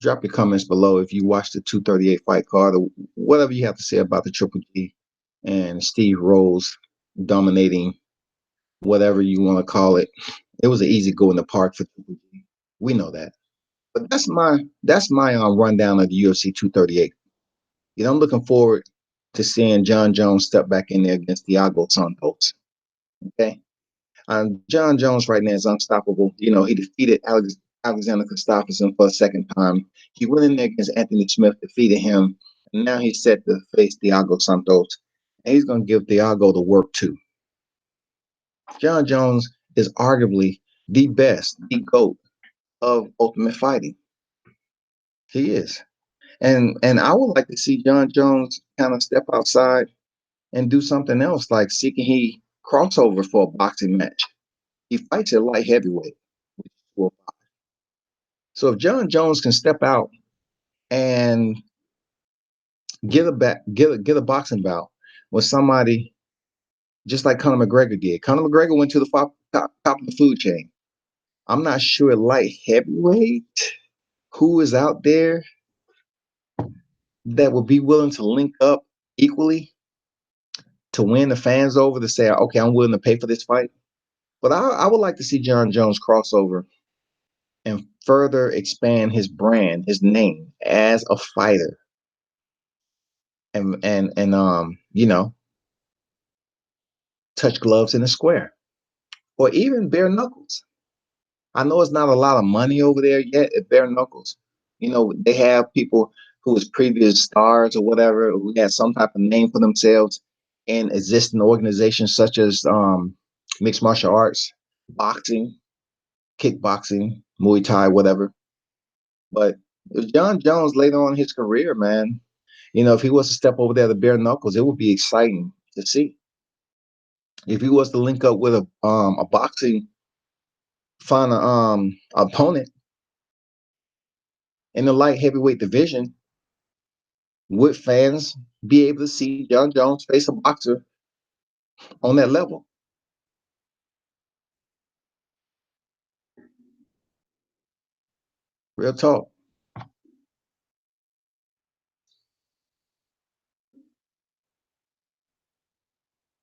Drop your comments below if you watched the 238 fight card or whatever you have to say about the Triple G and Steve Rose dominating whatever you want to call it. It was an easy go in the park for Triple G. We know that. But that's my rundown of the UFC 238. I'm looking forward to seeing John Jones step back in there against Thiago Santos. Okay. John Jones right now is unstoppable. He defeated Alexander Gustafsson for a second time. He went in there against Anthony Smith, defeated him, and now he's set to face Thiago Santos. And he's going to give Thiago the work too. John Jones is arguably the best, the GOAT of Ultimate Fighting. He is. And I would like to see John Jones kind of step outside and do something else, like seeking he crossover for a boxing match. He fights at light heavyweight. So if John Jones can step out and get a boxing bout with somebody just like Conor McGregor did. Conor McGregor went to the top of the food chain. I'm not sure light heavyweight who is out there that would be willing to link up equally to win the fans over to say, okay, I'm willing to pay for this fight. But I would like to see John Jones crossover and further expand his brand, his name as a fighter, and you know, touch gloves in the square, or even bare knuckles. I know it's not a lot of money over there yet at bare knuckles. You know, they have people who was previous stars or whatever who had some type of name for themselves in existing organizations such as mixed martial arts, boxing, kickboxing, Muay Thai, whatever. But John Jones later on in his career, man, you know, if he was to step over there to bare knuckles, it would be exciting to see. If he was to link up with a boxing find a opponent in the light heavyweight division, would fans be able to see John Jones face a boxer on that level? Real talk.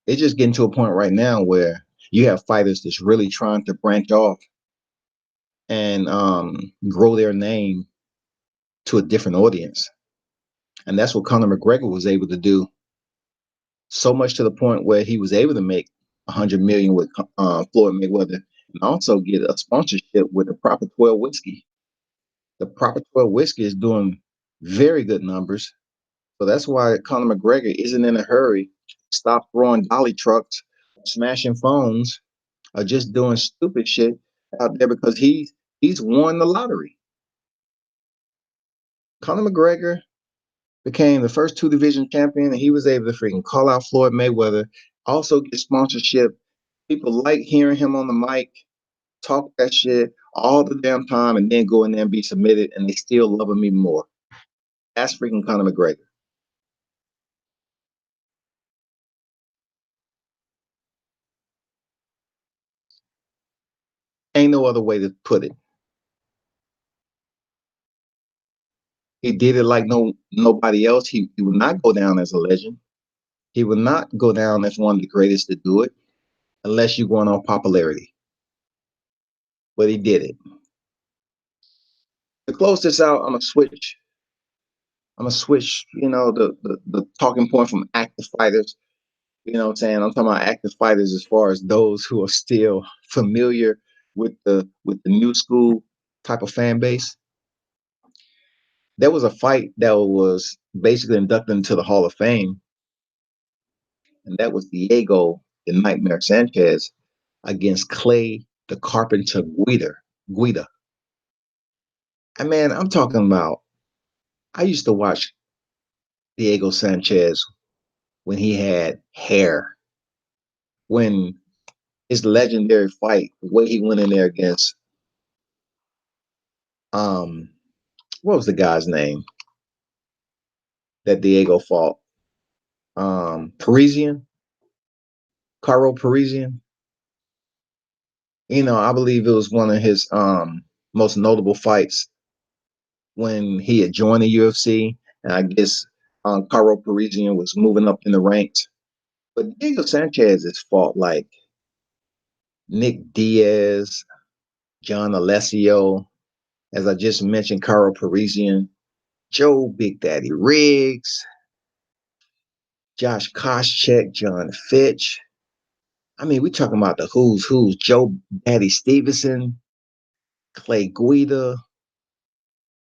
It's just getting to a point right now where you have fighters that's really trying to branch off and grow their name to a different audience. And that's what Conor McGregor was able to do, so much to the point where he was able to make 100 million with Floyd Mayweather and also get a sponsorship with the Proper 12 whiskey. The Proper 12 whiskey is doing very good numbers. So that's why Conor McGregor isn't in a hurry to stop throwing dolly trucks, smashing phones, or just doing stupid shit out there because he's won the lottery. Conor McGregor became the first two division champion, and he was able to freaking call out Floyd Mayweather, also get sponsorship. People like hearing him on the mic, talk that shit all the damn time, and then go in there and be submitted, and they still love him even more. That's freaking Conor McGregor. Ain't no other way to put it. He did it like nobody else. He would not go down as a legend. He would not go down as one of the greatest to do it unless you're going on popularity. But he did it. To close this out, I'm gonna switch. You know, the talking point from active fighters. You know what I'm saying? I'm talking about active fighters as far as those who are still familiar with the new school type of fan base. There was a fight that was basically inducted into the Hall of Fame, and that was Diego the Nightmare Sanchez against Clay the Carpenter Guida. And man, I'm talking about, I used to watch Diego Sanchez when he had hair, when his legendary fight, the way he went in there against, um, what was the guy's name that Diego fought? Parisian, Caro Parisian. You know, I believe it was one of his most notable fights when he had joined the UFC. And I guess Caro Parisian was moving up in the ranks. But Diego Sanchez has fought like Nick Diaz, John Alessio, as I just mentioned, Caro Parisian, Joe Big Daddy Riggs, Josh Koscheck, John Fitch. I mean, we're talking about the who's, Joe Daddy Stevenson, Clay Guida,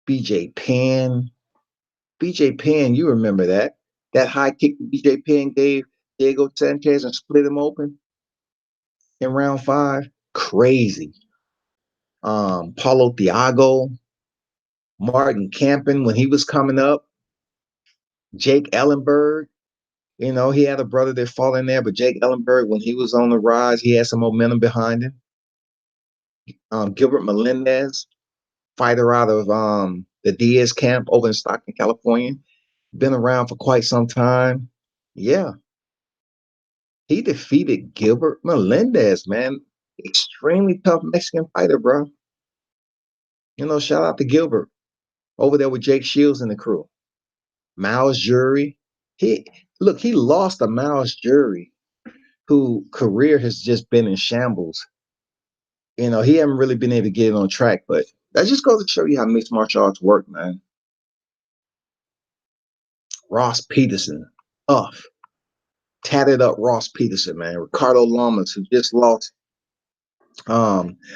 BJ Penn. BJ Penn, you remember that? That high kick that BJ Penn gave Diego Sanchez and split him open in round 5. Crazy. Paulo Thiago, Martin Campen when he was coming up, Jake Ellenberg. You know, he had a brother that fought in there, but Jake Ellenberg, when he was on the rise, he had some momentum behind him. Gilbert Melendez, fighter out of the Diaz camp over in Stockton, California, been around for quite some time. Yeah, he defeated Gilbert Melendez, man. Extremely tough Mexican fighter, bro. You know, shout out to Gilbert over there with Jake Shields and the crew. Miles Jury, He he lost to Miles Jury, who career has just been in shambles. You know, he haven't really been able to get it on track, but that just goes to show you how mixed martial arts work, man. Ross Peterson, tough, tatted up Ross Peterson, man. Ricardo Lamas, who just lost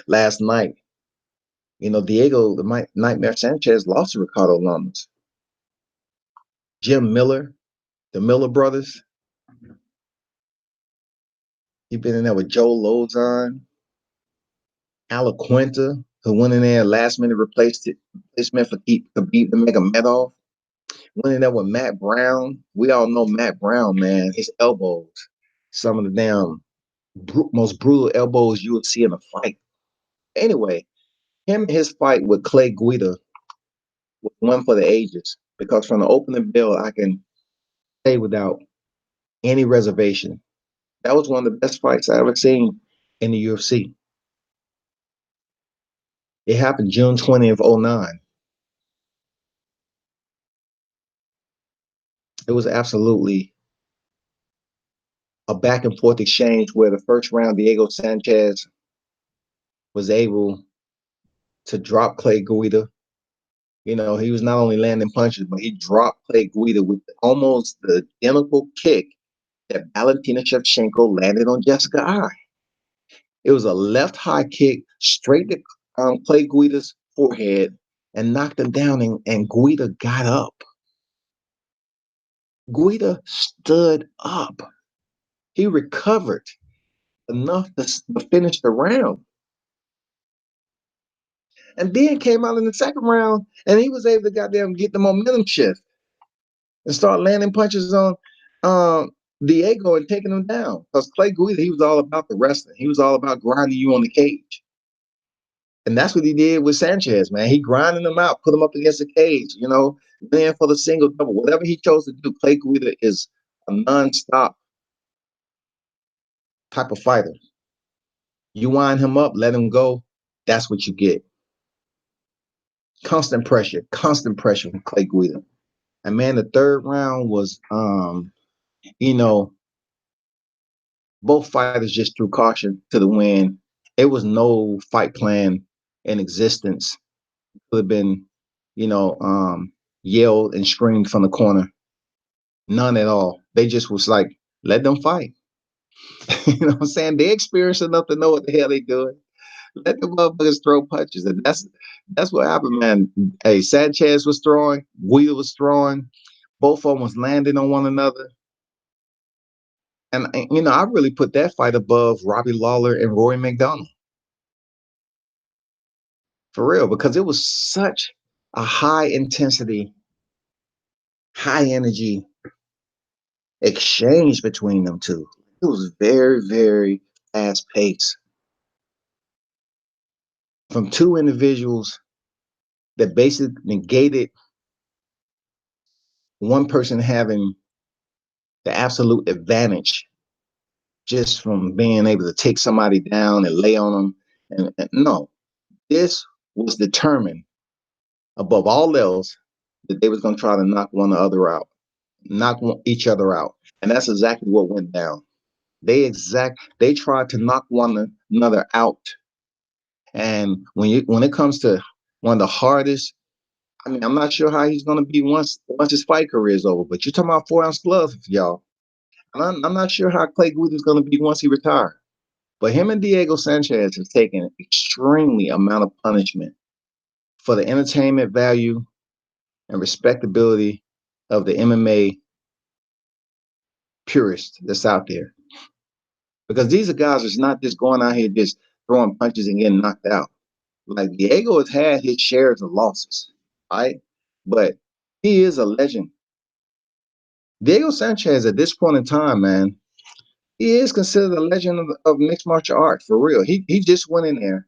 last night. You know, Diego the Nightmare Sanchez lost to Ricardo Lamas. Jim Miller, the Miller brothers. He been in there with Joe Lozon. Alaquenta, who went in there last minute replacement for Khabib Nurmagomedov. Went in there with Matt Brown. We all know Matt Brown, man. His elbows, some of the damn most brutal elbows you would see in a fight. Anyway, him and his fight with Clay Guida was one for the ages, because from the opening bell, I can say without any reservation, that was one of the best fights I ever seen in the UFC. It happened June 20th, 2009. It was absolutely a back and forth exchange where the first round, Diego Sanchez was able to drop Clay Guida. You know, he was not only landing punches, but he dropped Clay Guida with almost the identical kick that Valentina Shevshenko landed on Jessica Eye. It was a left high kick straight to Clay Guida's forehead and knocked him down, and Guida got up. Guida stood up. He recovered enough to finish the round. And then came out in the second round, and he was able to goddamn get the momentum shift and start landing punches on Diego and taking him down. Because Clay Guida, he was all about the wrestling. He was all about grinding you on the cage. And that's what he did with Sanchez, man. He grinded him out, put him up against the cage, you know, went for the single double. Whatever he chose to do, Clay Guida is a nonstop type of fighter. You wind him up, let him go, that's what you get. Constant pressure from Clay Guida. And man, the third round was, you know, both fighters just threw caution to the wind. It was no fight plan in existence. It could have been, you know, yelled and screamed from the corner. None at all. They just was like, let them fight. You know what I'm saying? They experienced enough to know what the hell they doing. Let the motherfuckers throw punches. And that's what happened, man. Hey, Sanchez was throwing, Guida was throwing, both of them was landing on one another. And you know, I really put that fight above Robbie Lawler and Rory McDonald. For real, because it was such a high intensity, high energy exchange between them two. It was very, very fast paced. From two individuals that basically negated one person having the absolute advantage just from being able to take somebody down and lay on them. And no, this was determined above all else that they was going to try to knock one another out, knock each other out. And that's exactly what went down. They tried to knock one another out. And when it comes to one of the hardest, I mean, I'm not sure how he's going to be once his fight career is over, but you're talking about 4-ounce gloves, y'all. And I'm not sure how Clay Guida is going to be once he retires. But him and Diego Sanchez have taken an extremely amount of punishment for the entertainment value and respectability of the MMA purist that's out there. Because these are guys that's not just going out here just throwing punches and getting knocked out. Like Diego has had his shares of losses, right? But he is a legend. Diego Sanchez, at this point in time, man, he is considered a legend of mixed martial arts, for real. He just went in there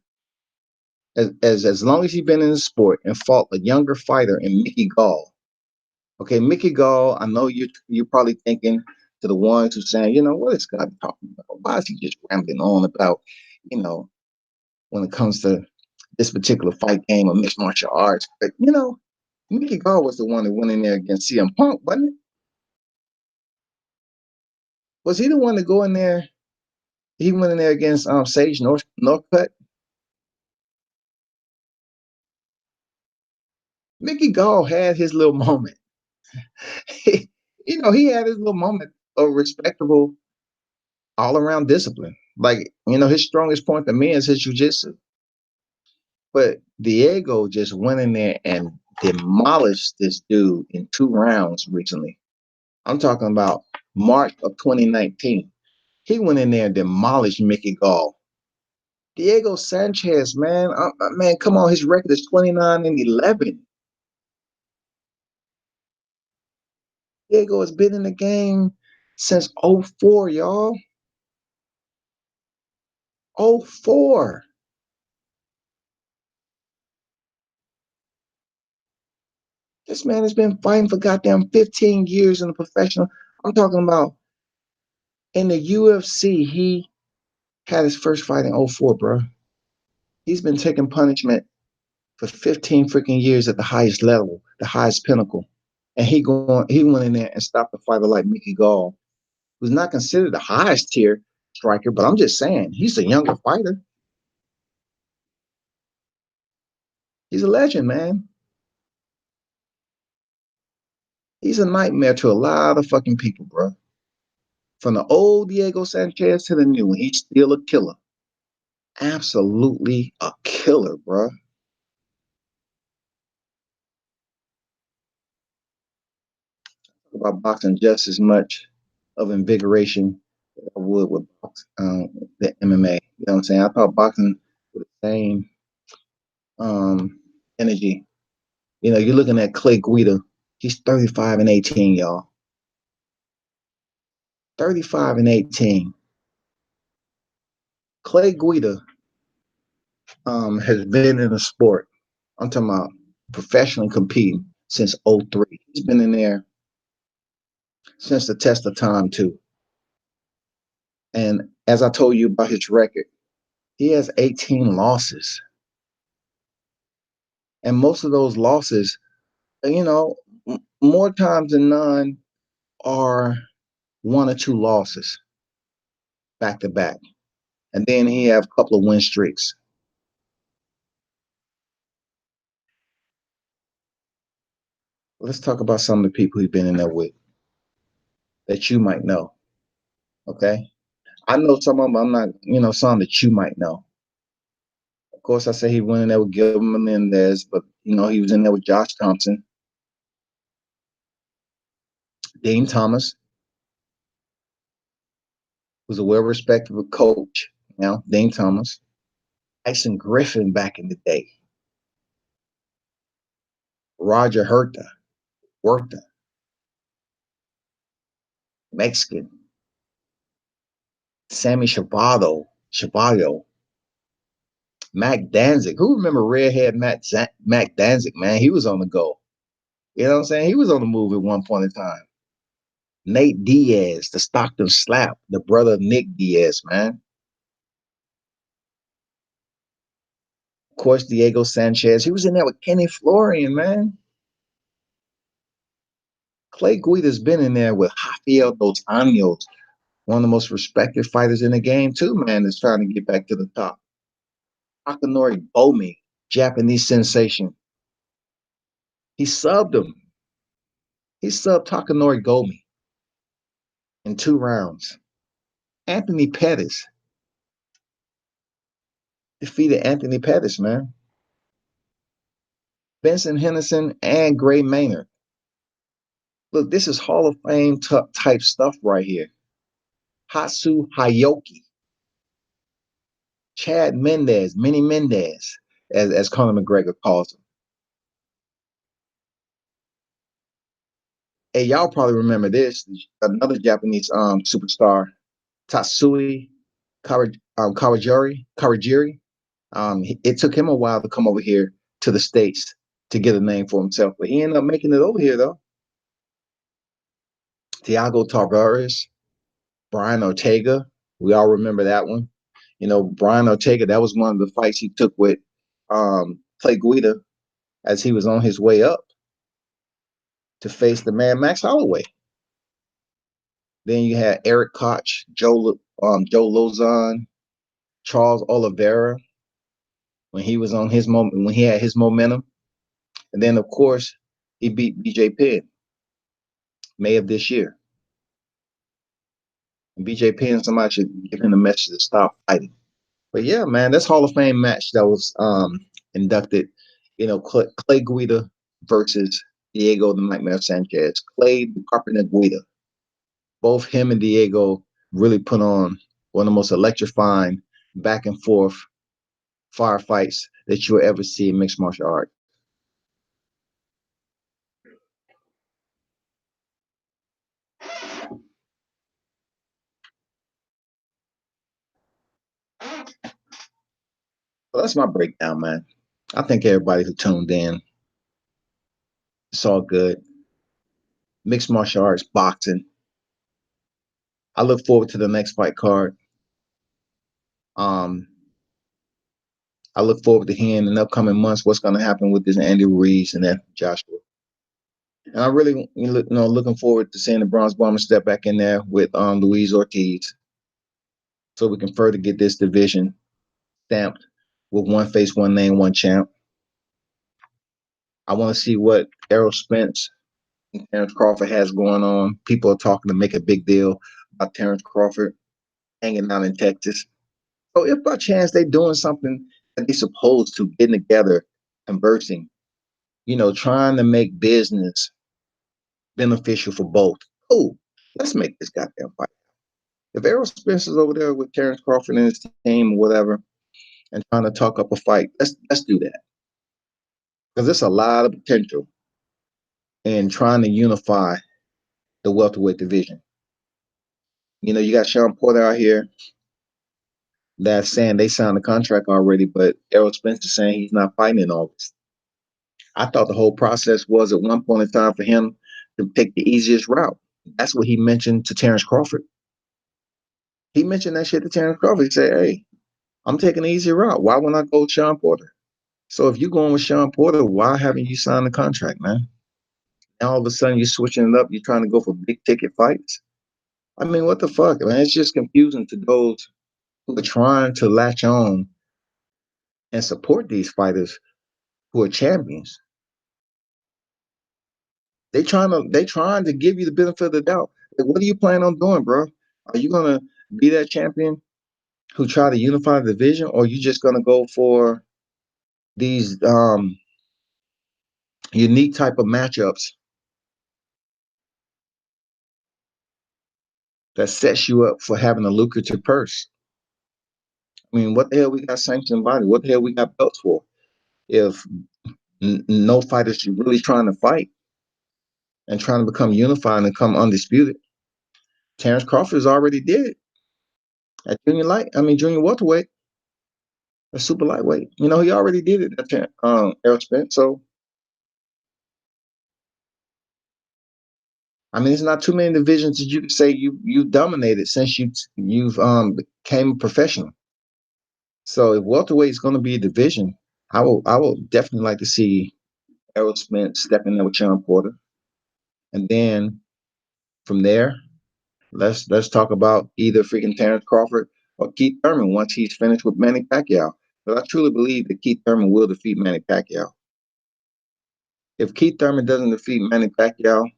as long as he's been in the sport and fought a younger fighter in Mickey Gall. Okay, Mickey Gall, I know you're probably thinking to the ones who saying, you know, what is God talking about? Why is he just rambling on about, you know, when it comes to this particular fight game of mixed martial arts? But, you know, Mickey Gall was the one that went in there against CM Punk, wasn't it? Was he the one to go in there? He went in there against Sage Northcutt. Mickey Gall had his little moment. He had his little moment of respectable all around discipline. Like, his strongest point to me is his jiu-jitsu. But Diego just went in there and demolished this dude in 2 rounds recently. I'm talking about March of 2019. He went in there and demolished Mickey Gall. Diego Sanchez, man, come on, his record is 29-11. Diego has been in the game since 04, y'all. 04. This man has been fighting for goddamn 15 years in the professional. I'm talking about in the UFC, he had his first fight in 04, bro. He's been taking punishment for 15 freaking years at the highest level, the highest pinnacle. And he went in there and stopped a fighter like Mickey Gall, who's not considered the highest tier striker, but I'm just saying, he's a younger fighter. He's a legend, man. He's a nightmare to a lot of fucking people, bro. From the old Diego Sanchez to the new one, he's still a killer. Absolutely a killer, bro. About boxing just as much of invigoration as I would with the MMA. You know what I'm saying? I thought boxing with the same energy. You're looking at Clay Guida. He's 35-18, y'all. 35-18. Clay Guida has been in the sport. I'm talking about professionally competing since 03. He's been in there since the test of time, too. And as I told you about his record, he has 18 losses. And most of those losses, more times than none, are 1 or 2 losses back to back. And then he have a couple of win streaks. Let's talk about some of the people he's been in there with that you might know. Okay? I know some of them. I'm not, some that you might know. Of course, I say he went in there with Gilbert Melendez, but, he was in there with Josh Thompson, Dean Thomas, who's a well-respected coach now, Dean Thomas, Tyson Griffin back in the day, Roger Huerta, Mexican, Sammy Chavato, Mac Danzig. Who remember redhead Mac Danzig, man? He was on the go. You know what I'm saying? He was on the move at one point in time. Nate Diaz, the Stockton Slap, the brother of Nick Diaz, man. Of course, Diego Sanchez. He was in there with Kenny Florian, man. Clay Guida's been in there with Rafael Dos Anjos, one of the most respected fighters in the game, too, man, that's trying to get back to the top. Takanori Gomi, Japanese sensation. He subbed him. He subbed Takanori Gomi in 2 rounds. Anthony Pettis defeated Anthony Pettis, man. Benson Henderson and Gray Maynard. Look, this is Hall of Fame type stuff right here. Hatsu Hayoki. Chad Mendez, Minnie Mendez, as Conor McGregor calls him. Hey, y'all probably remember this. Another Japanese superstar, Tatsui Kawajiri. It took him a while to come over here to the States to get a name for himself, but he ended up making it over here, though. Thiago Tavares, Brian Ortega. We all remember that one. Brian Ortega, that was one of the fights he took with Clay Guida as he was on his way up to face the man Max Holloway. Then you had Eric Koch, Joe Lozon, Charles Oliveira when he was on his moment, when he had his momentum. And then, of course, he beat BJ Penn May of this year. And BJ Penn, somebody should give him a message to stop fighting. But yeah, man, that's Hall of Fame match that was inducted. You know, Clay Guida versus Diego the Nightmare Sanchez. Clay the Carpenter Guida. Both him and Diego really put on one of the most electrifying back and forth firefights that you'll ever see in mixed martial art. So that's my breakdown, man. I think everybody who tuned in, it's all good. Mixed martial arts, boxing. I look forward to the next fight card. I look forward to hearing in upcoming months what's going to happen with this Andy Ruiz and that Joshua. And I really, looking forward to seeing the Bronze Bomber step back in there with Luis Ortiz, so we can further get this division stamped with one face, one name, one champ. I want to see what Errol Spence and Terrence Crawford has going on. People are talking to make a big deal about Terrence Crawford hanging out in Texas. So if by chance they're doing something that they're supposed to, getting together, conversing, trying to make business beneficial for both. Oh, let's make this goddamn fight. If Errol Spence is over there with Terrence Crawford and his team or whatever, and trying to talk up a fight, let's do that. Because there's a lot of potential in trying to unify the welterweight division. You got Sean Porter out here that's saying they signed the contract already, but Errol Spence is saying he's not fighting in August. I thought the whole process was at one point in time for him to take the easiest route. That's what he mentioned to Terrence Crawford. He mentioned that shit to Terrence Crawford. He said, hey, I'm taking the easy route. Why wouldn't I go with Sean Porter? So if you're going with Sean Porter, why haven't you signed the contract, man? And all of a sudden you're switching it up. You're trying to go for big ticket fights. I mean, what the fuck, man? It's just confusing to those who are trying to latch on and support these fighters who are champions. They trying to give you the benefit of the doubt. Like, what are you planning on doing, bro? Are you gonna be that champion who try to unify the division, or are you just gonna go for these unique type of matchups that sets you up for having a lucrative purse? I mean, what the hell we got sanctioned body? What the hell we got belts for? If no fighters really trying to fight and trying to become unified and become undisputed. Terrence Crawford's already did it at junior welterweight, a super lightweight. He already did it at Errol Spence. So, I mean, it's not too many divisions that you can say you've dominated since you've became a professional. So if welterweight is going to be a division, I will definitely like to see Errol Spence step in there with Sean Porter, and then from there, let's talk about either freaking Terrence Crawford or Keith Thurman once he's finished with Manny Pacquiao. But I truly believe that Keith Thurman will defeat Manny Pacquiao. If Keith Thurman doesn't defeat Manny Pacquiao,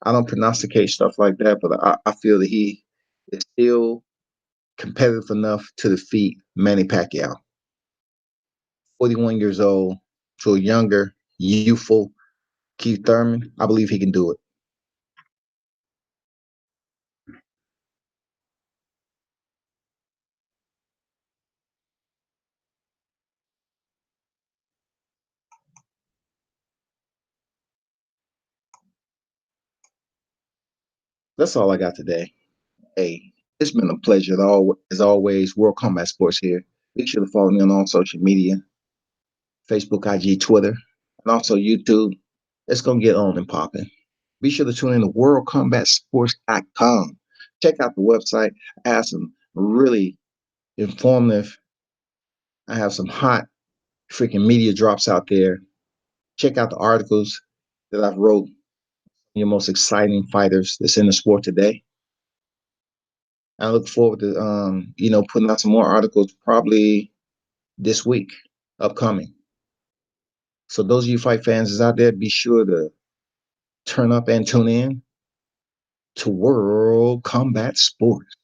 I don't prognosticate stuff like that, but I feel that he is still competitive enough to defeat Manny Pacquiao. 41 years old, to a younger, youthful Keith Thurman, I believe he can do it. That's all I got today. Hey, it's been a pleasure as always. World Combat Sports here. Be sure to follow me on all social media, Facebook, IG, Twitter, and also YouTube. It's going to get on and popping. Be sure to tune in to worldcombatsports.com. Check out the website. I have some really informative, I have some hot freaking media drops out there. Check out the articles that I've wrote, your most exciting fighters that's in the sport today. I look forward to putting out some more articles probably this week, upcoming. So those of you fight fans is out there, be sure to turn up and tune in to World Combat Sports.